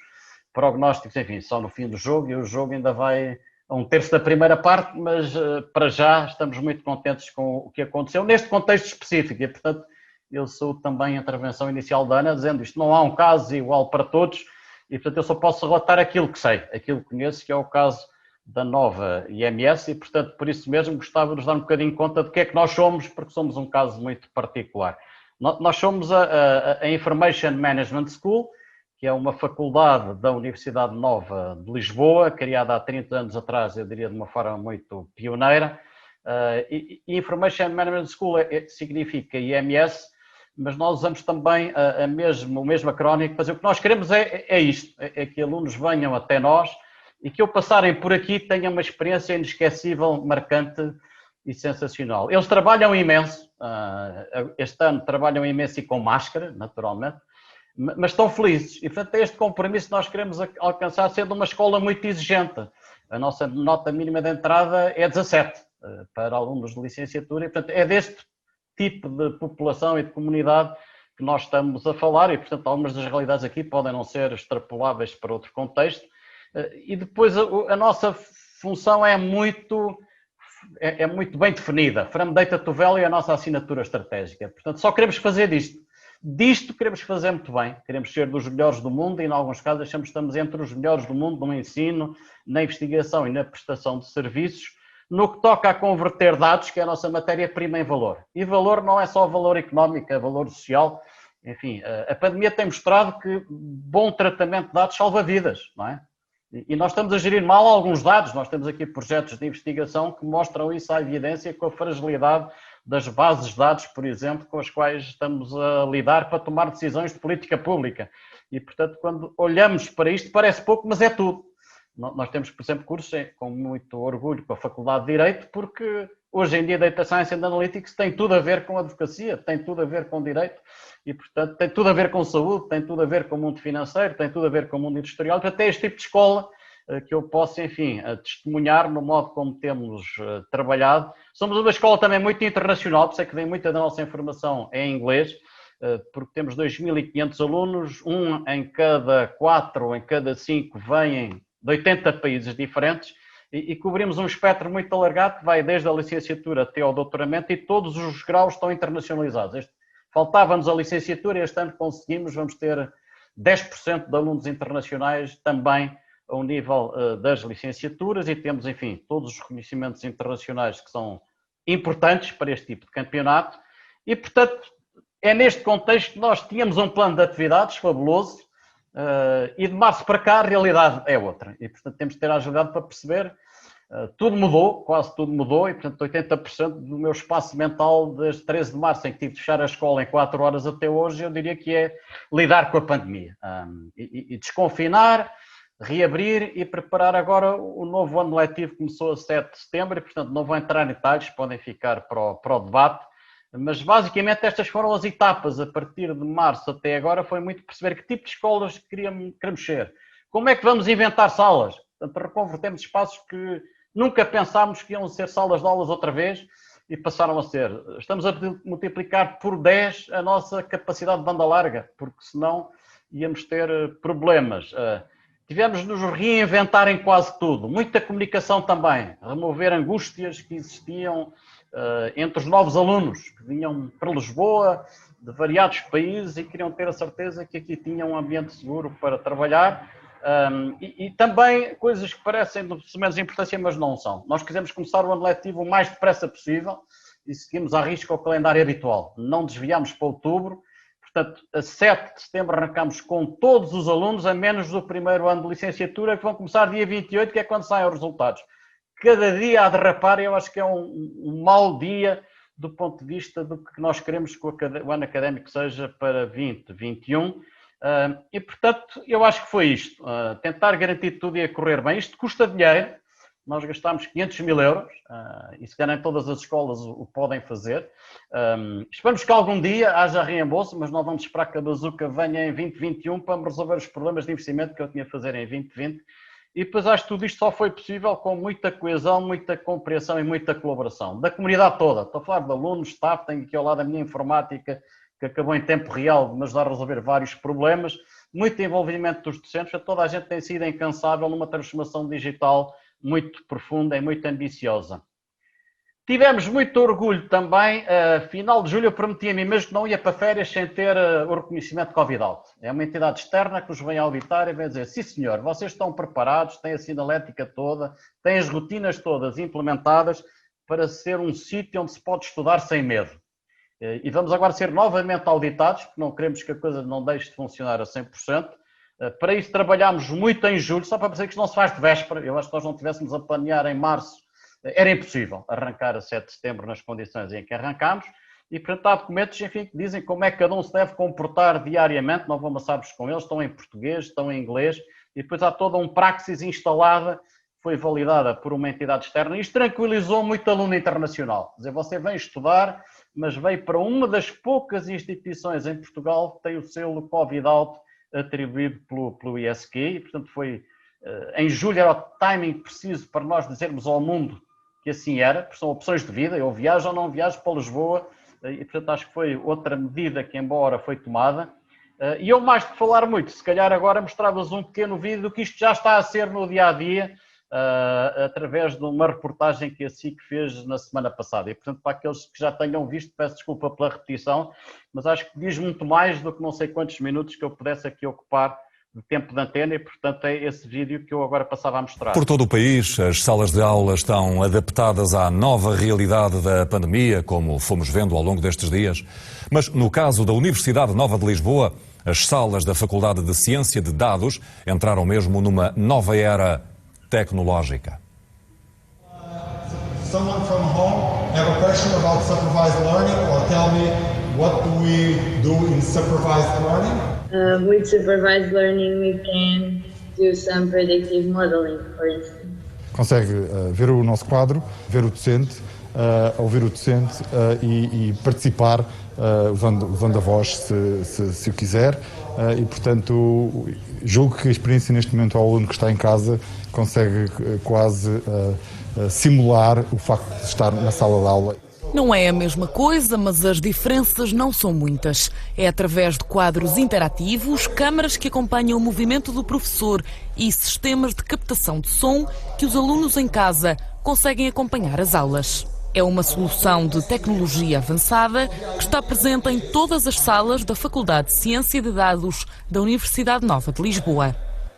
Prognósticos, enfim, só no fim do jogo, e o jogo ainda vai a um terço da primeira parte, mas para já estamos muito contentes com o que aconteceu neste contexto específico. E, portanto, eu sou também a intervenção inicial da Ana, dizendo isto não há um caso igual para todos, e, portanto, eu só posso relatar aquilo que sei, aquilo que conheço, que é o caso da nova IMS, e, portanto, por isso mesmo gostava de nos dar um bocadinho conta de que é que nós somos, porque somos um caso muito particular. Nós somos a Information Management School, que é uma faculdade da Universidade Nova de Lisboa, criada há 30 anos atrás, eu diria de uma forma muito pioneira. Information Management School significa IMS, mas nós usamos também o mesmo acrónimo, mas o que nós queremos é isto, é que alunos venham até nós e que ao passarem por aqui tenham uma experiência inesquecível, marcante e sensacional. Eles trabalham imenso, este ano trabalham imenso e com máscara, naturalmente, mas estão felizes. E, portanto, é este compromisso que nós queremos alcançar, sendo uma escola muito exigente. A nossa nota mínima de entrada é 17 para alunos de licenciatura, e, portanto, é deste tipo de população e de comunidade que nós estamos a falar, e, portanto, algumas das realidades aqui podem não ser extrapoláveis para outro contexto. E depois a nossa função é muito bem definida. From Data to Value é a nossa assinatura estratégica. Portanto, só queremos fazer disto queremos fazer muito bem, queremos ser dos melhores do mundo, e em alguns casos achamos que estamos entre os melhores do mundo no ensino, na investigação e na prestação de serviços, no que toca a converter dados, que é a nossa matéria-prima, em valor. E valor não é só valor económico, é valor social. Enfim, a pandemia tem mostrado que bom tratamento de dados salva vidas, não é? E nós estamos a gerir mal alguns dados. Nós temos aqui projetos de investigação que mostram isso à evidência, com a fragilidade das bases de dados, por exemplo, com as quais estamos a lidar para tomar decisões de política pública. E, portanto, quando olhamos para isto, parece pouco, mas é tudo. Nós temos, por exemplo, cursos com muito orgulho com a Faculdade de Direito, porque hoje em dia Data Science and Analytics tem tudo a ver com advocacia, tem tudo a ver com direito, e, portanto, tem tudo a ver com saúde, tem tudo a ver com o mundo financeiro, tem tudo a ver com o mundo industrial. Portanto, é este tipo de escola que eu posso, enfim, testemunhar no modo como temos trabalhado. Somos uma escola também muito internacional, por isso é que vem muita da nossa informação em inglês, porque temos 2.500 alunos, um em cada 4 ou em cada 5 vêm de 80 países diferentes, e cobrimos um espectro muito alargado que vai desde a licenciatura até ao doutoramento, e todos os graus estão internacionalizados. Faltava-nos a licenciatura, e este ano conseguimos, vamos ter 10% de alunos internacionais também ao nível das licenciaturas, e temos, enfim, todos os reconhecimentos internacionais que são importantes para este tipo de campeonato. E, portanto, é neste contexto que nós tínhamos um plano de atividades fabuloso, e de março para cá a realidade é outra. E, portanto, temos de ter a agilidade para perceber. Tudo mudou, quase tudo mudou, e, portanto, 80% do meu espaço mental desde 13 de março, em que tive de fechar a escola em 4 horas até hoje, eu diria que é lidar com a pandemia. E desconfinar, reabrir e preparar agora o novo ano letivo, que começou a 7 de setembro, e, portanto, não vou entrar em detalhes, podem ficar para o debate, mas basicamente estas foram as etapas. A partir de março até agora foi muito perceber que tipo de escolas queremos ser, como é que vamos inventar salas. Portanto, reconvertemos espaços que nunca pensámos que iam ser salas de aulas outra vez, e passaram a ser. Estamos a multiplicar por 10 a nossa capacidade de banda larga, porque senão íamos ter problemas. Tivemos de nos reinventar em quase tudo. Muita comunicação também. Remover angústias que existiam entre os novos alunos que vinham para Lisboa, de variados países, e queriam ter a certeza que aqui tinham um ambiente seguro para trabalhar. E também coisas que parecem de menos importância, mas não são. Nós quisemos começar o ano letivo o mais depressa possível e seguimos à risca o calendário habitual. Não desviámos para outubro. Portanto, a 7 de setembro arrancamos com todos os alunos, a menos do primeiro ano de licenciatura, que vão começar dia 28, que é quando saem os resultados. Cada dia a derrapar, eu acho que é um mau dia do ponto de vista do que nós queremos que o ano académico seja para 2021. E, portanto, eu acho que foi isto. Tentar garantir tudo ia correr bem. Isto custa dinheiro. Nós gastámos 500 mil euros e se calhar em todas as escolas o podem fazer. Esperamos que algum dia haja reembolso, mas não vamos esperar que a bazuca venha em 2021 para me resolver os problemas de investimento que eu tinha a fazer em 2020. E depois acho que tudo isto só foi possível com muita coesão, muita compreensão e muita colaboração da comunidade toda. Estou a falar de alunos, staff, tenho aqui ao lado a minha informática, que acabou em tempo real de me ajudar a resolver vários problemas, muito envolvimento dos docentes, toda a gente tem sido incansável numa transformação digital muito profunda e muito ambiciosa. Tivemos muito orgulho também, final de julho eu prometi a mim mesmo que não ia para férias sem ter o reconhecimento de Covid-Out. É uma entidade externa que nos vem auditar e vem dizer, sim senhor, vocês estão preparados, têm a sinalética toda, têm as rotinas todas implementadas para ser um sítio onde se pode estudar sem medo. E vamos agora ser novamente auditados, porque não queremos que a coisa não deixe de funcionar a 100%. Para isso trabalhámos muito em julho, só para dizer que isto não se faz de véspera. Eu acho que nós não tivéssemos a planear em março, era impossível arrancar a 7 de setembro nas condições em que arrancámos. E, portanto, há documentos, enfim, que dizem como é que cada um se deve comportar diariamente. Não vou amassar-vos com eles, estão em português, estão em inglês. E depois há toda praxis instalada, foi validada por uma entidade externa. Isto tranquilizou muito aluno internacional. Quer dizer, você vem estudar, mas veio para uma das poucas instituições em Portugal que tem o selo Covid-Out atribuído pelo ISQ. E, portanto, foi em julho era o timing preciso para nós dizermos ao mundo que assim era, porque são opções de vida, eu viajo ou não viajo para Lisboa, e portanto acho que foi outra medida que embora foi tomada. E eu mais de falar muito, se calhar agora mostrar-vos um pequeno vídeo do que isto já está a ser no dia-a-dia, através de uma reportagem que a SIC fez na semana passada. E portanto para aqueles que já tenham visto, peço desculpa pela repetição, mas acho que diz muito mais do que não sei quantos minutos que eu pudesse aqui ocupar de tempo de antena e, portanto, é esse vídeo que eu agora passava a mostrar. Por todo o país, as salas de aula estão adaptadas à nova realidade da pandemia, como fomos vendo ao longo destes dias. Mas, no caso da Universidade Nova de Lisboa, as salas da Faculdade de Ciência de Dados entraram mesmo numa nova era tecnológica. Someone from home have a question about supervised learning or tell me what do we do in supervised learning? With supervised learning, we can do some predictive modeling, for instance. Consegue ver o nosso quadro, ver o docente, ouvir o docente e participar usando a voz, se o quiser. E, portanto, julgo que a experiência neste momento ao aluno que está em casa consegue quase simular o facto de estar na sala de aula. Não é a mesma coisa, mas as diferenças não são muitas. É através de quadros interativos, câmaras que acompanham o movimento do professor e sistemas de captação de som que os alunos em casa conseguem acompanhar as aulas. É uma solução de tecnologia avançada que está presente em todas as salas da Faculdade de Ciência de Dados da Universidade Nova de Lisboa.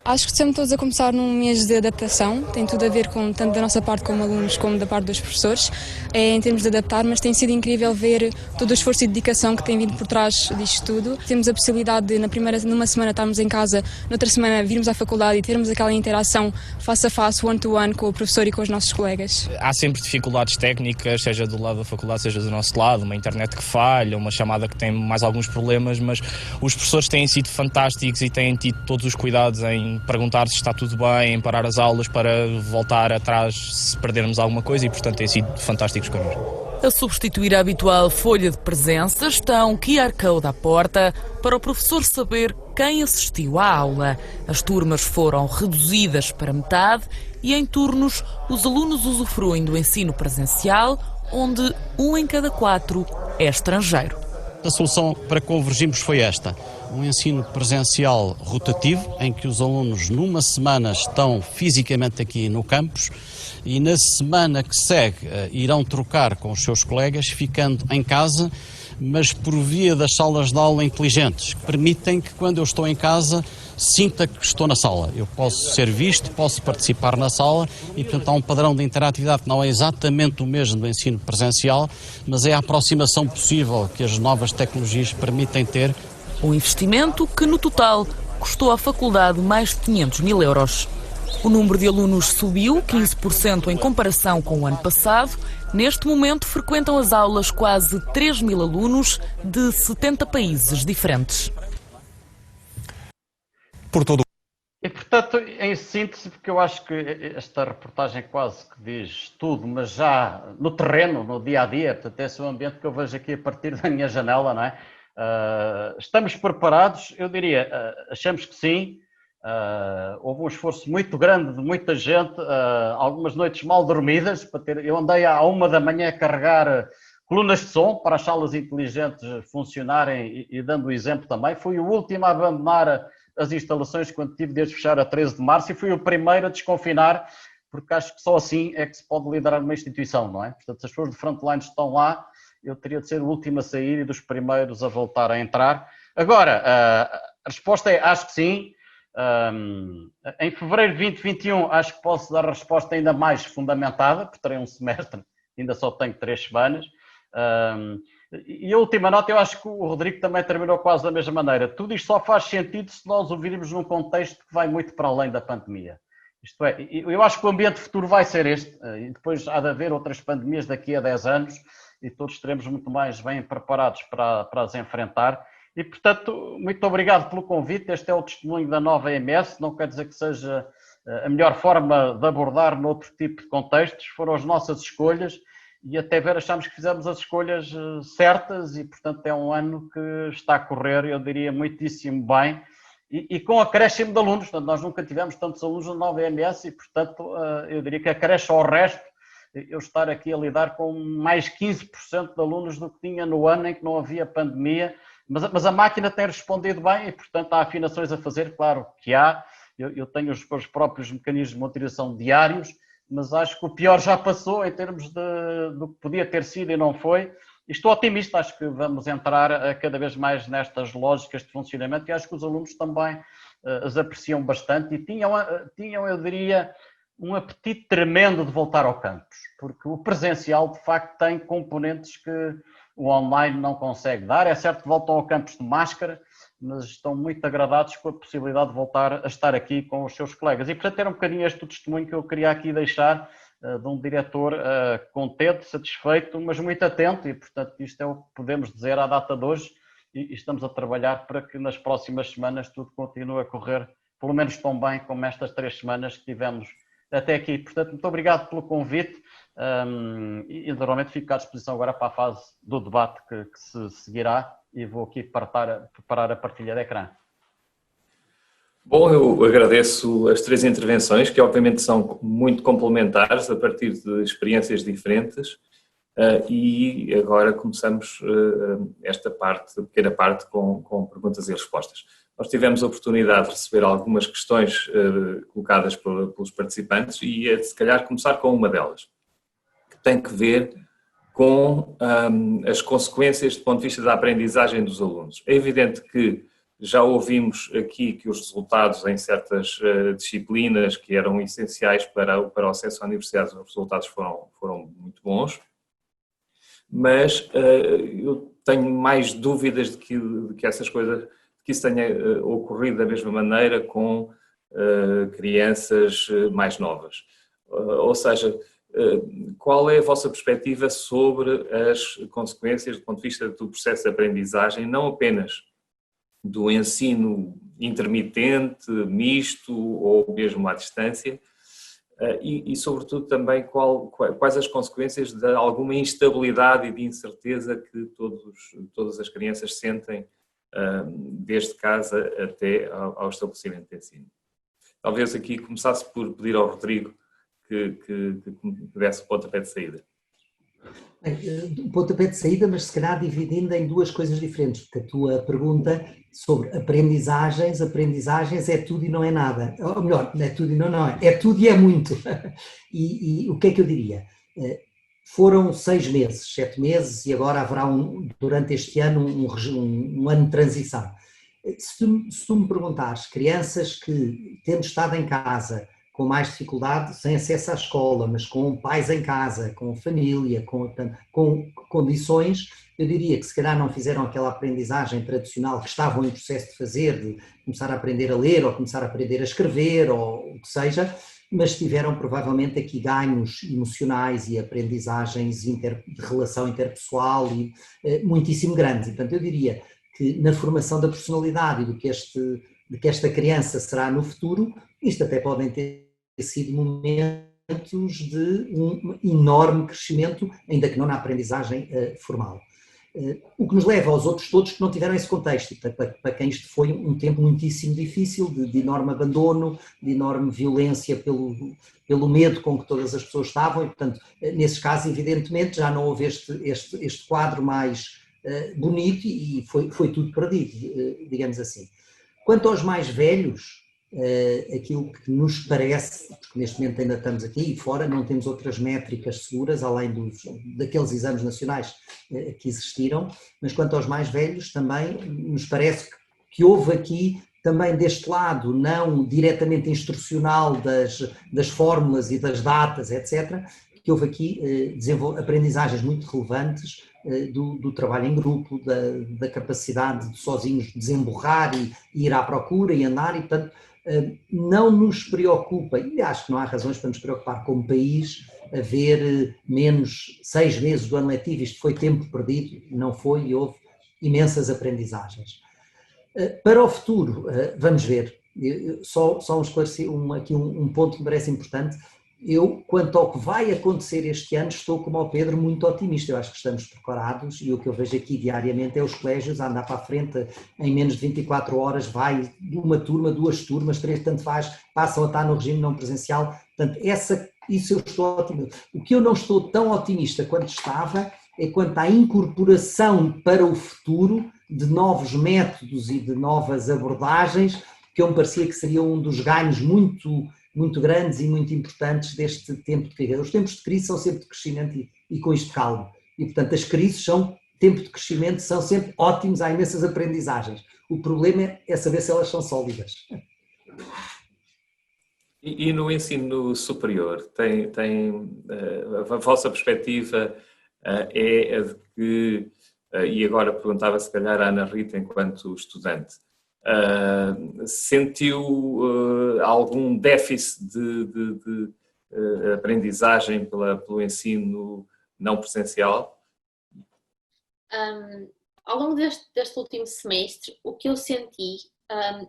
Acho que estamos todos a começar num mês de adaptação, tem tudo a ver com tanto da nossa parte como alunos como da parte dos professores, em termos de adaptar, mas tem sido incrível ver todo o esforço e dedicação que tem vindo por trás disto tudo. Temos a possibilidade de numa semana estarmos em casa, noutra semana virmos à faculdade e termos aquela interação face a face, one-to-one com o professor e com os nossos colegas. Há sempre dificuldades técnicas, seja do lado da faculdade, seja do nosso lado, uma internet que falha, uma chamada que tem mais alguns problemas, mas os professores têm sido fantásticos e têm tido todos os cuidados em perguntar se está tudo bem, em parar as aulas para voltar atrás se perdermos alguma coisa e, portanto, têm sido fantásticos connosco. A substituir a habitual folha de presença está um QR Code à porta para o professor saber quem assistiu à aula. As turmas foram reduzidas para metade e, em turnos, os alunos usufruem do ensino presencial, onde 1 em cada 4 é estrangeiro. A solução para convergirmos foi esta: um ensino presencial rotativo, em que os alunos numa semana estão fisicamente aqui no campus e na semana que segue irão trocar com os seus colegas, ficando em casa, mas por via das salas de aula inteligentes, que permitem que quando eu estou em casa sinta que estou na sala. Eu posso ser visto, posso participar na sala e, portanto, há um padrão de interatividade que não é exatamente o mesmo do ensino presencial, mas é a aproximação possível que as novas tecnologias permitem ter Um investimento que, no total, custou à faculdade mais de 500 mil euros. O número de alunos subiu 15% em comparação com o ano passado. Neste momento, frequentam as aulas quase 3 mil alunos de 70 países diferentes. Por todo E, portanto, em síntese, porque eu acho que esta reportagem quase que diz tudo, mas já no terreno, no dia-a-dia, portanto, esse é o ambiente que eu vejo aqui a partir da minha janela, não é? Estamos preparados? Eu diria, achamos que sim. Houve um esforço muito grande de muita gente, algumas noites mal dormidas. Eu andei à 1 da manhã a carregar colunas de som para as salas inteligentes funcionarem e dando o exemplo também. Fui o último a abandonar as instalações quando tive de fechar a 13 de março e fui o primeiro a desconfinar, porque acho que só assim é que se pode liderar uma instituição, não é? Portanto, se as pessoas de frontline estão lá, eu teria de ser o último a sair e dos primeiros a voltar a entrar. Agora, a resposta é acho que sim. Em fevereiro de 2021 acho que posso dar a resposta ainda mais fundamentada, porque terei um semestre, ainda só tenho 3 semanas. E a última nota, eu acho que o Rodrigo também terminou quase da mesma maneira. Tudo isto só faz sentido se nós o virmos num contexto que vai muito para além da pandemia. Isto é, eu acho que o ambiente futuro vai ser este, e depois há de haver outras pandemias daqui a 10 anos e todos estaremos muito mais bem preparados para as enfrentar. E, portanto, muito obrigado pelo convite. Este é o testemunho da nova EMS, não quer dizer que seja a melhor forma de abordar noutro tipo de contextos, foram as nossas escolhas e até ver achamos que fizemos as escolhas certas e, portanto, é um ano que está a correr, eu diria, muitíssimo bem e com acréscimo de alunos. Portanto, nós nunca tivemos tantos alunos na nova EMS e, portanto, eu diria que acresce ao resto eu estar aqui a lidar com mais 15% de alunos do que tinha no ano em que não havia pandemia. Mas a máquina tem respondido bem e, portanto, há afinações a fazer, claro que há. Eu tenho os meus próprios mecanismos de motivação diários, mas acho que o pior já passou em termos do que podia ter sido e não foi. E estou otimista, acho que vamos entrar cada vez mais nestas lógicas de funcionamento e acho que os alunos também as apreciam bastante e tinham, eu diria, um apetite tremendo de voltar ao campus, porque o presencial, de facto, tem componentes que o online não consegue dar. É certo que voltam ao campus de máscara, mas estão muito agradados com a possibilidade de voltar a estar aqui com os seus colegas. E, portanto, era um bocadinho este o testemunho que eu queria aqui deixar de um diretor contente, satisfeito, mas muito atento. E, portanto, isto é o que podemos dizer à data de hoje e estamos a trabalhar para que nas próximas semanas tudo continue a correr pelo menos tão bem como estas 3 semanas que tivemos até aqui. Portanto, muito obrigado pelo convite e naturalmente fico à disposição agora para a fase do debate que se seguirá e vou aqui preparar a partilha de ecrã. Bom, eu agradeço as 3 intervenções, que obviamente são muito complementares a partir de experiências diferentes e agora começamos esta pequena parte com perguntas e respostas. Nós tivemos a oportunidade de receber algumas questões colocadas pelos participantes e se calhar começar com uma delas, que tem que ver com as consequências do ponto de vista da aprendizagem dos alunos. É evidente que já ouvimos aqui que os resultados em certas disciplinas que eram essenciais para o acesso à universidade, os resultados foram muito bons, mas eu tenho mais dúvidas de que essas coisas, que isso tenha ocorrido da mesma maneira com crianças mais novas. Ou seja, qual é a vossa perspectiva sobre as consequências do ponto de vista do processo de aprendizagem, não apenas do ensino intermitente, misto ou mesmo à distância, e sobretudo também quais as consequências de alguma instabilidade e de incerteza que todas as crianças sentem desde casa até ao estabelecimento de ensino. Talvez aqui começasse por pedir ao Rodrigo que desse o pontapé de saída. Um pontapé de saída, mas se calhar dividindo em 2 coisas diferentes, porque a tua pergunta sobre aprendizagens é tudo e não é nada, ou melhor, não é tudo e não é, é tudo e é muito. E o que é que eu diria? Foram 6 meses, 7 meses e agora haverá durante este ano um ano de transição. Se tu me perguntares, crianças que, tendo estado em casa, com mais dificuldade, sem acesso à escola, mas com pais em casa, com família, com condições, eu diria que se calhar não fizeram aquela aprendizagem tradicional que estavam em processo de fazer, de começar a aprender a ler ou começar a aprender a escrever ou o que seja, mas tiveram provavelmente aqui ganhos emocionais e aprendizagens de relação interpessoal muitíssimo grandes. E, portanto, eu diria que na formação da personalidade e de que esta criança será no futuro, isto até podem ter sido momentos de um enorme crescimento, ainda que não na aprendizagem formal. O que nos leva aos outros todos que não tiveram esse contexto, portanto, para quem isto foi um tempo muitíssimo difícil, de enorme abandono, de enorme violência pelo medo com que todas as pessoas estavam, e, portanto, nesses casos, evidentemente, já não houve este quadro mais bonito e foi tudo perdido, digamos assim. Quanto aos mais velhos, aquilo que nos parece, porque neste momento ainda estamos aqui e fora, não temos outras métricas seguras, além daqueles exames nacionais que existiram, mas quanto aos mais velhos também nos parece que houve aqui também deste lado, não diretamente instrucional das fórmulas e das datas, etc., que houve aqui aprendizagens muito relevantes do trabalho em grupo, da capacidade de sozinhos desemborrar e ir à procura e andar, e portanto não nos preocupa, e acho que não há razões para nos preocupar como país, haver menos 6 meses do ano letivo, isto foi tempo perdido, não foi, e houve imensas aprendizagens. Para o futuro, vamos ver, só aqui um ponto que me parece importante. Eu, quanto ao que vai acontecer este ano, estou, como ao Pedro, muito otimista. Eu acho que estamos preparados e o que eu vejo aqui diariamente é os colégios a andar para a frente em menos de 24 horas, vai uma turma, 2 turmas, 3, tanto faz, passam a estar no regime não presencial. Portanto, isso eu estou otimista. O que eu não estou tão otimista quanto estava é quanto à incorporação para o futuro de novos métodos e de novas abordagens, que eu me parecia que seria um dos ganhos muito grandes e muito importantes deste tempo de crise. Os tempos de crise são sempre de crescimento e com isto calmo. E, portanto, as crises são tempo de crescimento, são sempre ótimos, há imensas aprendizagens. O problema é saber se elas são sólidas. E no ensino superior, a vossa perspectiva é a de que, e agora perguntava se calhar a Ana Rita enquanto estudante, sentiu algum déficit de aprendizagem pelo ensino não presencial? Ao longo deste último semestre, o que eu senti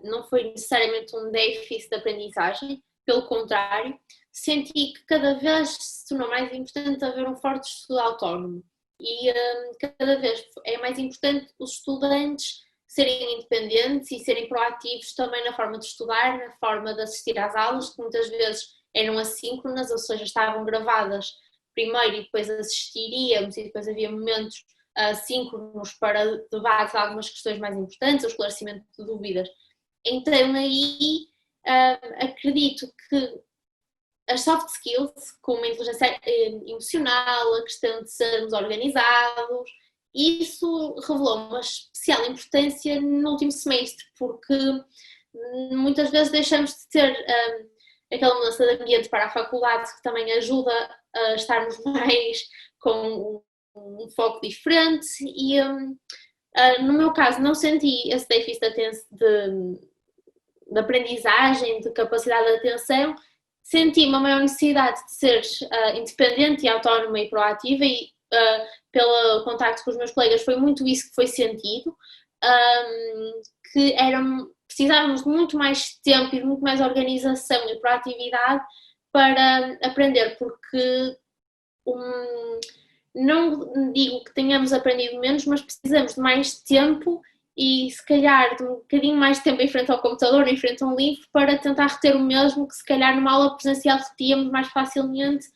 não foi necessariamente um déficit de aprendizagem, pelo contrário, senti que cada vez se tornou mais importante haver um forte estudo autónomo e cada vez é mais importante os estudantes serem independentes e serem proativos também na forma de estudar, na forma de assistir às aulas, que muitas vezes eram assíncronas, ou seja, estavam gravadas primeiro e depois assistiríamos e depois havia momentos assíncronos para debate de algumas questões mais importantes, o esclarecimento de dúvidas. Então aí acredito que as soft skills, como a inteligência emocional, a questão de sermos organizados, isso revelou uma especial importância no último semestre, porque muitas vezes deixamos de ter aquela mudança de ambiente para a faculdade, que também ajuda a estarmos mais com um foco diferente, e no meu caso não senti esse déficit de aprendizagem, de capacidade de atenção, senti uma maior necessidade de ser independente e autónoma e proativa, e pelo contacto com os meus colegas foi muito isso que foi sentido, que precisávamos de muito mais tempo e de muito mais organização e proatividade para aprender, porque não digo que tenhamos aprendido menos, mas precisamos de mais tempo e se calhar de um bocadinho mais tempo em frente ao computador, em frente a um livro, para tentar reter o mesmo que se calhar numa aula presencial retíamos mais facilmente,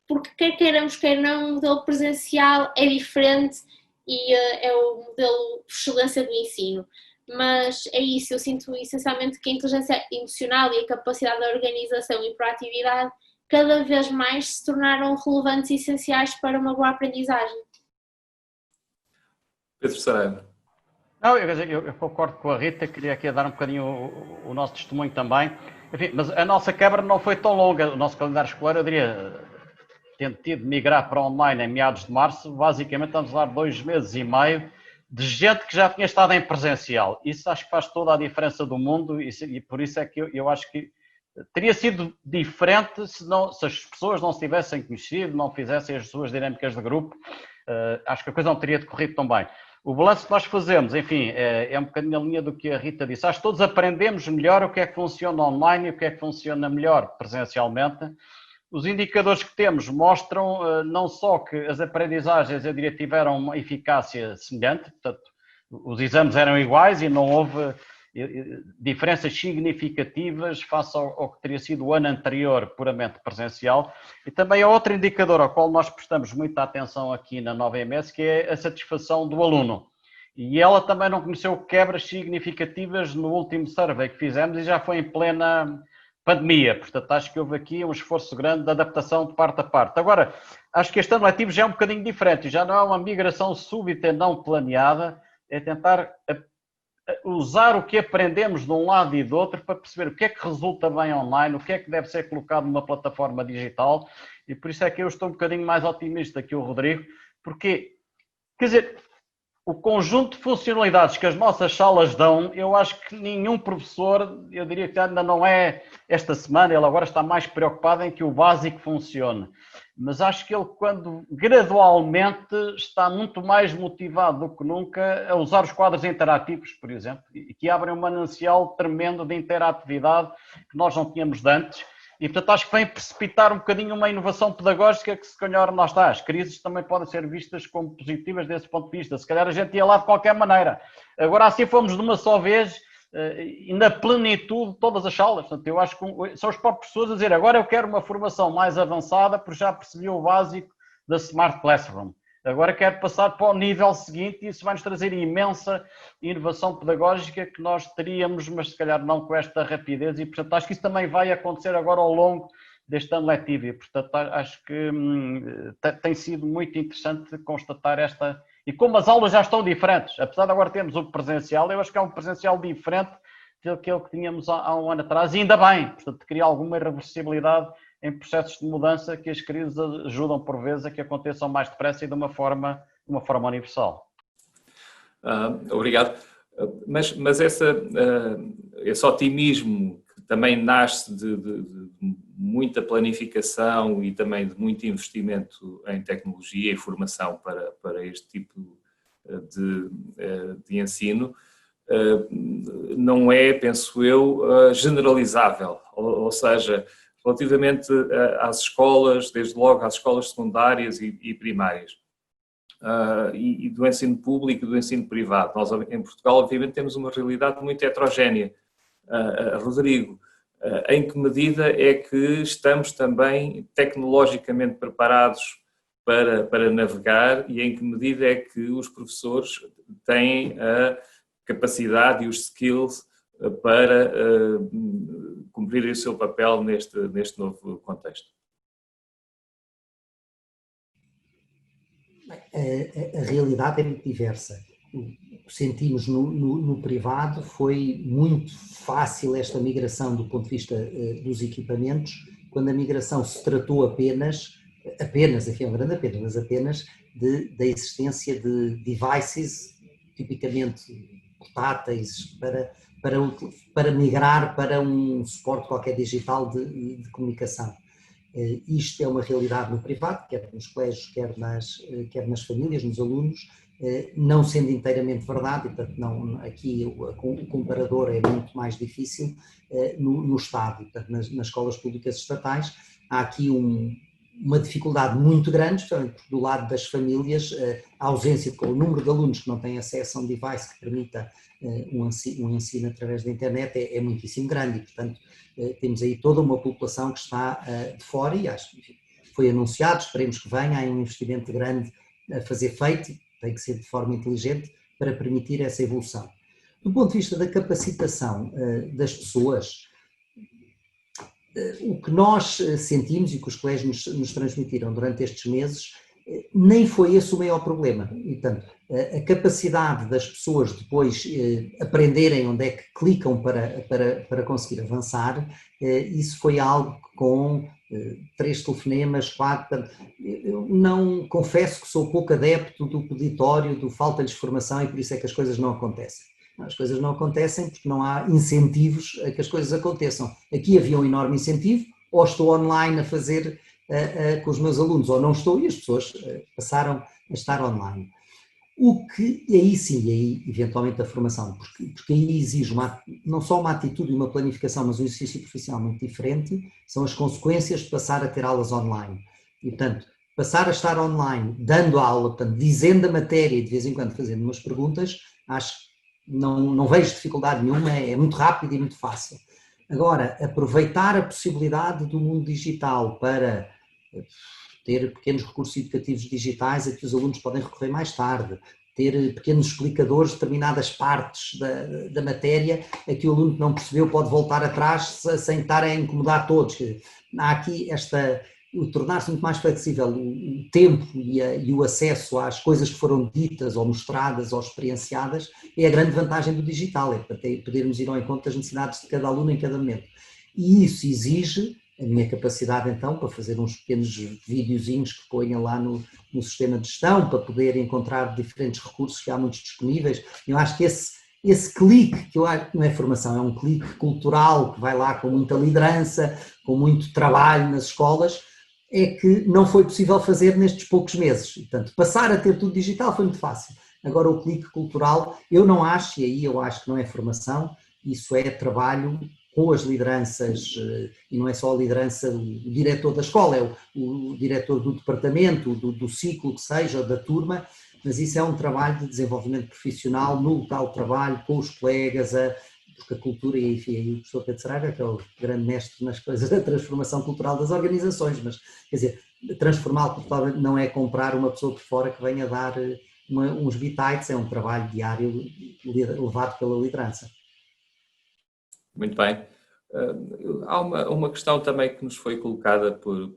porque quer queiramos, quer não, o modelo presencial é diferente e é o modelo de excelência do ensino. Mas é isso, eu sinto essencialmente que a inteligência emocional e a capacidade de organização e proatividade cada vez mais se tornaram relevantes e essenciais para uma boa aprendizagem. Pedro Saraiva. Não, eu concordo com a Rita, queria aqui dar um bocadinho o nosso testemunho também. Enfim, mas a nossa quebra não foi tão longa. O nosso calendário escolar, eu diria, tendo tido de migrar para online em meados de março, basicamente estamos a dar 2 meses e meio de gente que já tinha estado em presencial. Isso acho que faz toda a diferença do mundo e por isso é que eu acho que teria sido diferente se as pessoas não se tivessem conhecido, não fizessem as suas dinâmicas de grupo. Acho que a coisa não teria decorrido tão bem. O balanço que nós fazemos, enfim, é um bocadinho na linha do que a Rita disse. Acho que todos aprendemos melhor o que é que funciona online e o que é que funciona melhor presencialmente. Os indicadores que temos mostram não só que as aprendizagens, eu diria, tiveram uma eficácia semelhante, portanto, os exames eram iguais e não houve diferenças significativas face ao que teria sido o ano anterior puramente presencial. E também há outro indicador ao qual nós prestamos muita atenção aqui na Nova EMS, que é a satisfação do aluno. E ela também não conheceu quebras significativas no último survey que fizemos e já foi em plena pandemia. Portanto, acho que houve aqui um esforço grande de adaptação de parte a parte. Agora, acho que este ano letivo já é um bocadinho diferente, já não é uma migração súbita e não planeada, é tentar usar o que aprendemos de um lado e do outro para perceber o que é que resulta bem online, o que é que deve ser colocado numa plataforma digital, e por isso é que eu estou um bocadinho mais otimista que o Rodrigo, porque, quer dizer, o conjunto de funcionalidades que as nossas salas dão, eu acho que nenhum professor, eu diria que ainda não é esta semana, ele agora está mais preocupado em que o básico funcione. Mas acho que ele, quando gradualmente está muito mais motivado do que nunca a usar os quadros interativos, por exemplo, e que abrem um manancial tremendo de interatividade que nós não tínhamos de antes. E, portanto, acho que vem precipitar um bocadinho uma inovação pedagógica que, se calhar, não está. As crises também podem ser vistas como positivas desse ponto de vista. Se calhar a gente ia lá de qualquer maneira. Agora, assim fomos de uma só vez e na plenitude de todas as salas. Portanto, eu acho que são os próprios pessoas a dizer agora eu quero uma formação mais avançada porque já percebi o básico da Smart Classroom. Agora quero passar para o nível seguinte e isso vai-nos trazer imensa inovação pedagógica que nós teríamos, mas se calhar não com esta rapidez e, portanto, acho que isso também vai acontecer agora ao longo deste ano letivo e, portanto, acho que tem sido muito interessante constatar esta... E como as aulas já estão diferentes, apesar de agora termos o presencial, eu acho que é um presencial diferente daquele que tínhamos há um ano atrás e ainda bem, portanto, cria alguma reversibilidade em processos de mudança que as crises ajudam por vezes a que aconteçam mais depressa e de uma forma universal. Obrigado. Mas esse otimismo que também nasce de muita planificação e também de muito investimento em tecnologia e formação para este tipo de ensino, não é, penso eu, generalizável, ou seja, relativamente às escolas, desde logo às escolas secundárias e primárias, e do ensino público e do ensino privado. Nós, em Portugal, obviamente, temos uma realidade muito heterogénea. Rodrigo, em que medida é que estamos também tecnologicamente preparados para navegar e em que medida é que os professores têm a capacidade e os skills para cumprir o seu papel neste novo contexto? A realidade é muito diversa. O que sentimos no privado foi muito fácil esta migração do ponto de vista dos equipamentos, quando a migração se tratou apenas, enfim, é um grande apenas, mas apenas da existência de devices, tipicamente portáteis, para migrar para um suporte qualquer digital de comunicação. Isto é uma realidade no privado, quer nos colégios, quer nas famílias, nos alunos, não sendo inteiramente verdade, e portanto aqui o comparador é muito mais difícil no Estado. Portanto, nas escolas públicas estatais há aqui uma dificuldade muito grande, porque do lado das famílias a ausência o número de alunos que não têm acesso a um device que permita um ensino através da internet é muitíssimo grande e, portanto, temos aí toda uma população que está de fora e acho que foi anunciado, esperemos que venha, há um investimento grande a fazer feito, tem que ser de forma inteligente para permitir essa evolução. Do ponto de vista da capacitação das pessoas, o que nós sentimos e que os colégios nos transmitiram durante estes meses nem foi esse o maior problema. E, portanto, a capacidade das pessoas depois aprenderem onde é que clicam para conseguir avançar, isso foi algo com 3 telefonemas, 4. Eu não confesso que sou pouco adepto do peditório, do falta-lhes formação, e por isso é que as coisas não acontecem. As coisas não acontecem porque não há incentivos a que as coisas aconteçam. Aqui havia um enorme incentivo, ou estou online a fazer com os meus alunos, ou não estou, e as pessoas passaram a estar online. O que, aí sim, aí eventualmente a formação, porque aí exige não só uma atitude e uma planificação, mas um exercício profissional muito diferente, são as consequências de passar a ter aulas online. E, portanto, passar a estar online, dando a aula, portanto, dizendo a matéria e de vez em quando fazendo umas perguntas, acho que não vejo dificuldade nenhuma, é muito rápido e muito fácil. Agora, aproveitar a possibilidade do mundo digital para ter pequenos recursos educativos digitais a que os alunos podem recorrer mais tarde, ter pequenos explicadores de determinadas partes da matéria a que o aluno que não percebeu pode voltar atrás sem estar a incomodar todos. Há aqui o tornar-se muito mais flexível, o tempo e o acesso às coisas que foram ditas ou mostradas ou experienciadas é a grande vantagem do digital, é para podermos ir ao encontro das necessidades de cada aluno em cada momento. E isso exige a minha capacidade então para fazer uns pequenos videozinhos que ponha lá no sistema de gestão, para poder encontrar diferentes recursos que há muitos disponíveis. Eu acho que esse clique, que eu acho que não é formação, é um clique cultural que vai lá com muita liderança, com muito trabalho nas escolas, é que não foi possível fazer nestes poucos meses. Portanto, passar a ter tudo digital foi muito fácil. Agora o clique cultural, eu não acho, e aí eu acho que não é formação, isso é trabalho com as lideranças, e não é só a liderança, o diretor da escola, é o diretor do departamento, do ciclo que seja, ou da turma, mas isso é um trabalho de desenvolvimento profissional no local de trabalho, com os colegas, porque a cultura, e enfim, aí o professor Pedro Saraiva, que é o grande mestre nas coisas da transformação cultural das organizações, mas quer dizer, transformar cultural não é comprar uma pessoa por fora que venha dar uns bitites, é um trabalho diário levado pela liderança. Muito bem. Há uma questão também que nos foi colocada por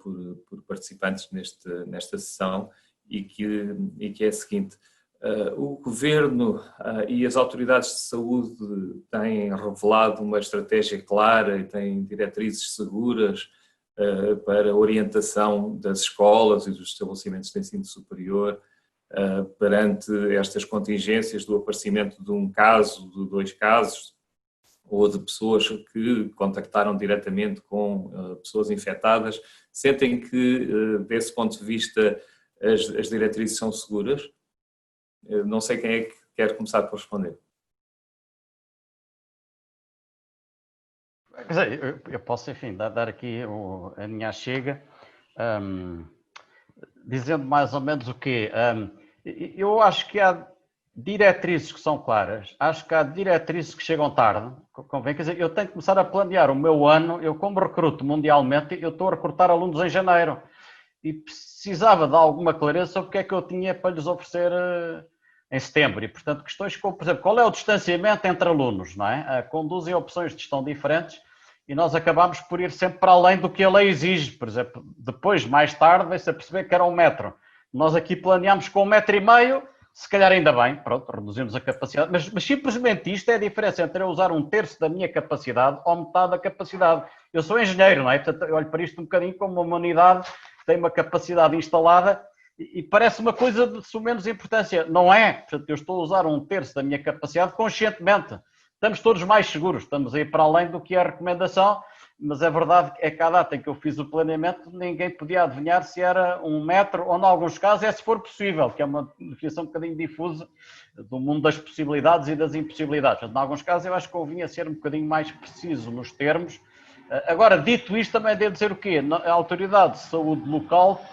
participantes nesta sessão e que é a seguinte: o Governo e as autoridades de saúde têm revelado uma estratégia clara e têm diretrizes seguras para a orientação das escolas e dos estabelecimentos de ensino superior perante estas contingências do aparecimento de um caso, de 2 casos, ou de pessoas que contactaram diretamente com pessoas infectadas. Sentem que, desse ponto de vista, as diretrizes são seguras? Não sei quem é que quer começar por responder. Quer dizer, eu posso, enfim, dar aqui a minha chega, dizendo mais ou menos o quê? Eu acho que há diretrizes que são claras, acho que há diretrizes que chegam tarde, convém, quer dizer, eu tenho que começar a planear o meu ano, eu como recruto mundialmente, eu estou a recrutar alunos em janeiro, e precisava de alguma clareza sobre o que é que eu tinha para lhes oferecer em setembro, e portanto questões como, por exemplo, qual é o distanciamento entre alunos, não é? Conduzem opções de gestão diferentes, e nós acabamos por ir sempre para além do que a lei exige, por exemplo, depois, mais tarde, vai-se a perceber que era 1 metro, nós aqui planeámos com 1,5 metro, se calhar ainda bem, pronto, reduzimos a capacidade, mas simplesmente isto é a diferença entre eu usar 1/3 da minha capacidade ou metade da capacidade. Eu sou engenheiro, não é? Portanto, eu olho para isto um bocadinho como uma unidade que tem uma capacidade instalada e parece uma coisa de menos importância. Não é? Portanto, eu estou a usar 1/3 da minha capacidade conscientemente. Estamos todos mais seguros, estamos a ir para além do que é a recomendação, mas a verdade é que à data em que eu fiz o planeamento ninguém podia adivinhar se era 1 metro ou, em alguns casos, é se for possível, que é uma definição um bocadinho difusa do mundo das possibilidades e das impossibilidades. Em alguns casos eu acho que convinha ser um bocadinho mais preciso nos termos. Agora, dito isto, também devo dizer o quê? A autoridade de saúde local,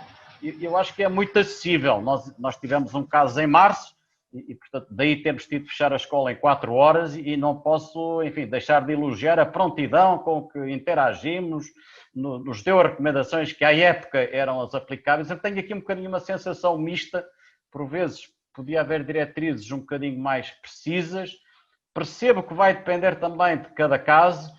eu acho que é muito acessível. Nós tivemos um caso em março, e, portanto, daí temos tido de fechar a escola em 4 horas e não posso, enfim, deixar de elogiar a prontidão com que interagimos, nos deu recomendações que à época eram as aplicáveis. Eu tenho aqui um bocadinho uma sensação mista, por vezes podia haver diretrizes um bocadinho mais precisas, percebo que vai depender também de cada caso,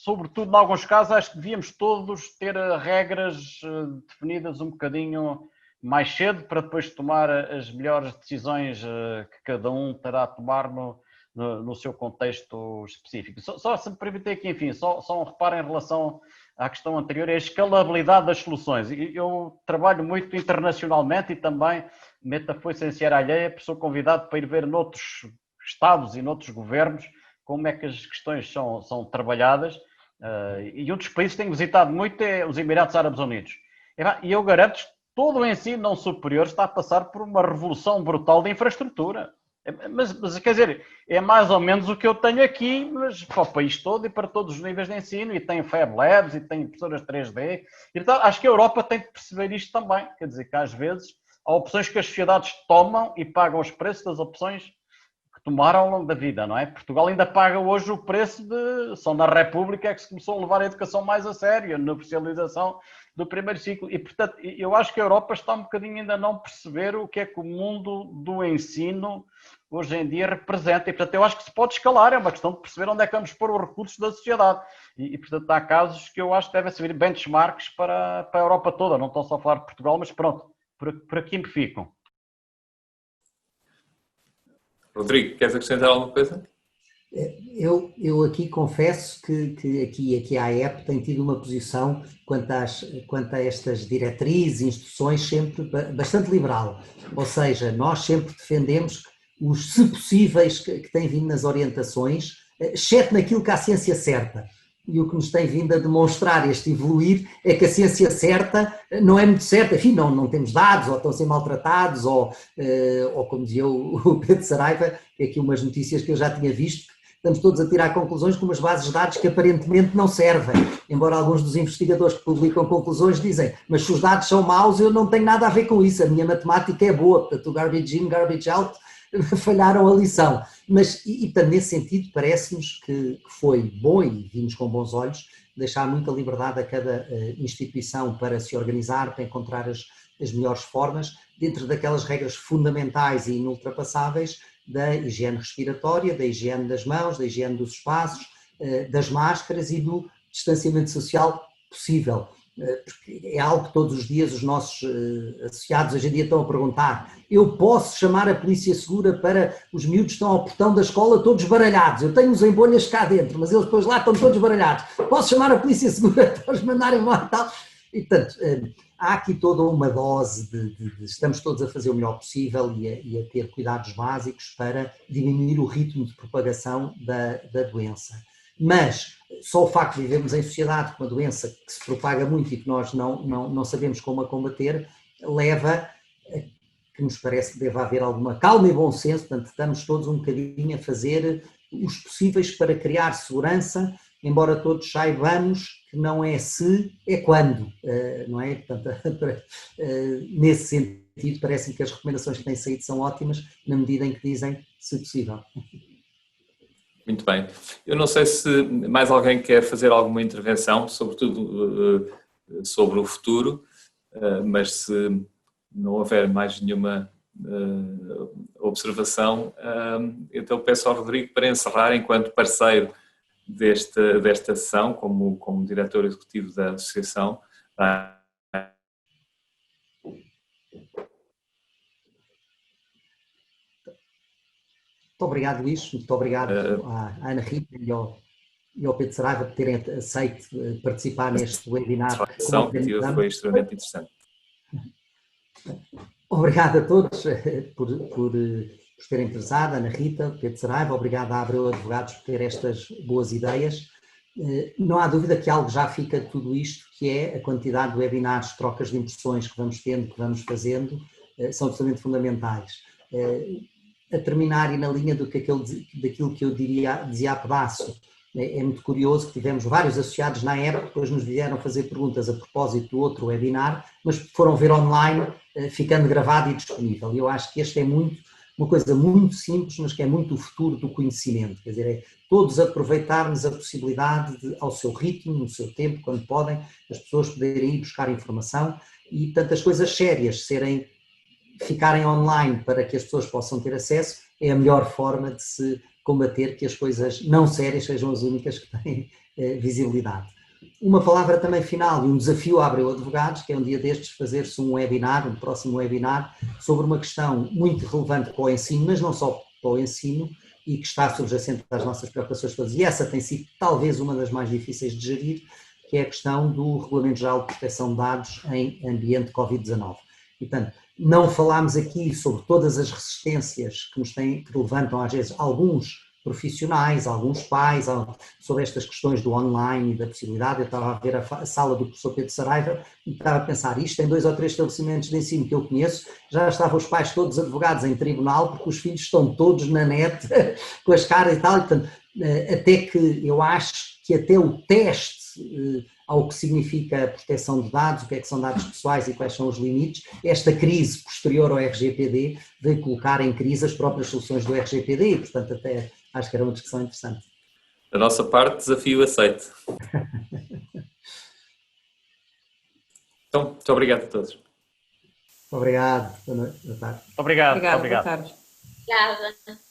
sobretudo em alguns casos acho que devíamos todos ter regras definidas um bocadinho mais cedo para depois tomar as melhores decisões que cada um terá a tomar no seu contexto específico. Só se me permitir aqui, enfim, só um reparo em relação à questão anterior, é a escalabilidade das soluções. Eu trabalho muito internacionalmente e também meto a foice em seara alheia, sou convidado para ir ver noutros estados e noutros governos como é que as questões são trabalhadas. E um dos países que tenho visitado muito é os Emirados Árabes Unidos. E eu garanto que todo o ensino não superior está a passar por uma revolução brutal de infraestrutura. Mas quer dizer, é mais ou menos o que eu tenho aqui, mas para o país todo e para todos os níveis de ensino, e tem Fab Labs, e tem impressoras 3D, e portanto, acho que a Europa tem que perceber isto também, quer dizer, que às vezes há opções que as sociedades tomam e pagam os preços das opções que tomaram ao longo da vida, não é? Portugal ainda paga hoje o preço só na República é que se começou a levar a educação mais a sério, a universalização do primeiro ciclo, e portanto, eu acho que a Europa está um bocadinho ainda a não perceber o que é que o mundo do ensino hoje em dia representa, e portanto eu acho que se pode escalar, é uma questão de perceber onde é que vamos pôr os recursos da sociedade, e portanto há casos que eu acho que devem servir benchmarks para a Europa toda, não estou só a falar de Portugal, mas pronto, por aqui me ficam. Rodrigo, queres acrescentar alguma coisa? Eu aqui confesso que aqui a AEP tem tido uma posição quanto a estas diretrizes e instruções sempre bastante liberal, ou seja, nós sempre defendemos os se possíveis que têm vindo nas orientações, exceto naquilo que há ciência certa. E o que nos tem vindo a demonstrar este evoluir é que a ciência certa não é muito certa, enfim, não temos dados, ou estão a ser maltratados, ou como dizia o Pedro Saraiva, é aqui umas notícias que eu já tinha visto, estamos todos a tirar conclusões com umas bases de dados que aparentemente não servem, embora alguns dos investigadores que publicam conclusões dizem, mas se os dados são maus eu não tenho nada a ver com isso, a minha matemática é boa, portanto o garbage in, garbage out, falharam a lição. Mas, portanto, nesse sentido, parece-nos que foi bom, e vimos com bons olhos, deixar muita liberdade a cada instituição para se organizar, para encontrar as melhores formas, dentro daquelas regras fundamentais e inultrapassáveis da higiene respiratória, da higiene das mãos, da higiene dos espaços, das máscaras e do distanciamento social possível. Porque é algo que todos os dias os nossos associados hoje em dia estão a perguntar. Eu posso chamar a polícia segura para os miúdos que estão ao portão da escola todos baralhados? Eu tenho-os em bolhas cá dentro, mas eles depois lá estão todos baralhados. Posso chamar a polícia segura para os mandarem embora e tal? E, portanto, há aqui toda uma dose de estamos todos a fazer o melhor possível e a ter cuidados básicos para diminuir o ritmo de propagação da doença. Mas só o facto de vivermos em sociedade com uma doença que se propaga muito e que nós não sabemos como a combater, leva a que nos parece que deve haver alguma calma e bom senso, portanto estamos todos um bocadinho a fazer os possíveis para criar segurança, embora todos saibamos que não é se, é quando, não é? Portanto, nesse sentido parece-me que as recomendações que têm saído são ótimas, na medida em que dizem se possível. Muito bem. Eu não sei se mais alguém quer fazer alguma intervenção, sobretudo sobre o futuro, mas se não houver mais nenhuma observação, então peço ao Rodrigo para encerrar enquanto parceiro desta sessão, como diretor executivo da Associação. Muito obrigado, Luís, muito obrigado à Ana Rita e ao Pedro Saraiva por terem aceito participar neste webinar. A sessão foi extremamente interessante. Obrigado a todos por terem interessado, Ana Rita, Pedro Saraiva, obrigado à Abreu Advogados por ter estas boas ideias. Não há dúvida que algo já fica de tudo isto, que é a quantidade de webinars, trocas de impressões que vamos tendo, que vamos fazendo, são absolutamente fundamentais. A terminar e na linha daquilo que eu dizia a pedaço, é muito curioso que tivemos vários associados na época, depois nos vieram fazer perguntas a propósito do outro webinar, mas foram ver online, ficando gravado e disponível. E eu acho que este é uma coisa muito simples, mas que é muito o futuro do conhecimento, quer dizer, é todos aproveitarmos a possibilidade de, ao seu ritmo, no seu tempo, quando podem, as pessoas poderem ir buscar informação e tantas coisas sérias ficarem online para que as pessoas possam ter acesso, é a melhor forma de se combater que as coisas não sérias sejam as únicas que têm visibilidade. uma palavra também final e um desafio à Abreu Advogados, que é um dia destes fazer-se um webinar, um próximo webinar, sobre uma questão muito relevante para o ensino, mas não só para o ensino, e que está subjacente às nossas preocupações todas. E essa tem sido talvez uma das mais difíceis de gerir, que é a questão do Regulamento Geral de Proteção de Dados em ambiente Covid-19. E, portanto, não falámos aqui sobre todas as resistências que levantam às vezes alguns profissionais, alguns pais, sobre estas questões do online e da possibilidade. Eu estava a ver a sala do professor Pedro Saraiva e estava a pensar, isto em 2 ou 3 estabelecimentos de ensino que eu conheço, já estavam os pais todos advogados em tribunal, porque os filhos estão todos na net, com as caras e tal, e, portanto, até que eu acho que até o teste ao que significa a proteção de dados, o que é que são dados pessoais e quais são os limites, esta crise posterior ao RGPD veio colocar em crise as próprias soluções do RGPD e, portanto, até acho que era uma discussão interessante. Da nossa parte, desafio aceito. Então, muito obrigado a todos. Obrigado. Boa noite. Boa tarde. Obrigado. Obrigada, boa tarde. Obrigada.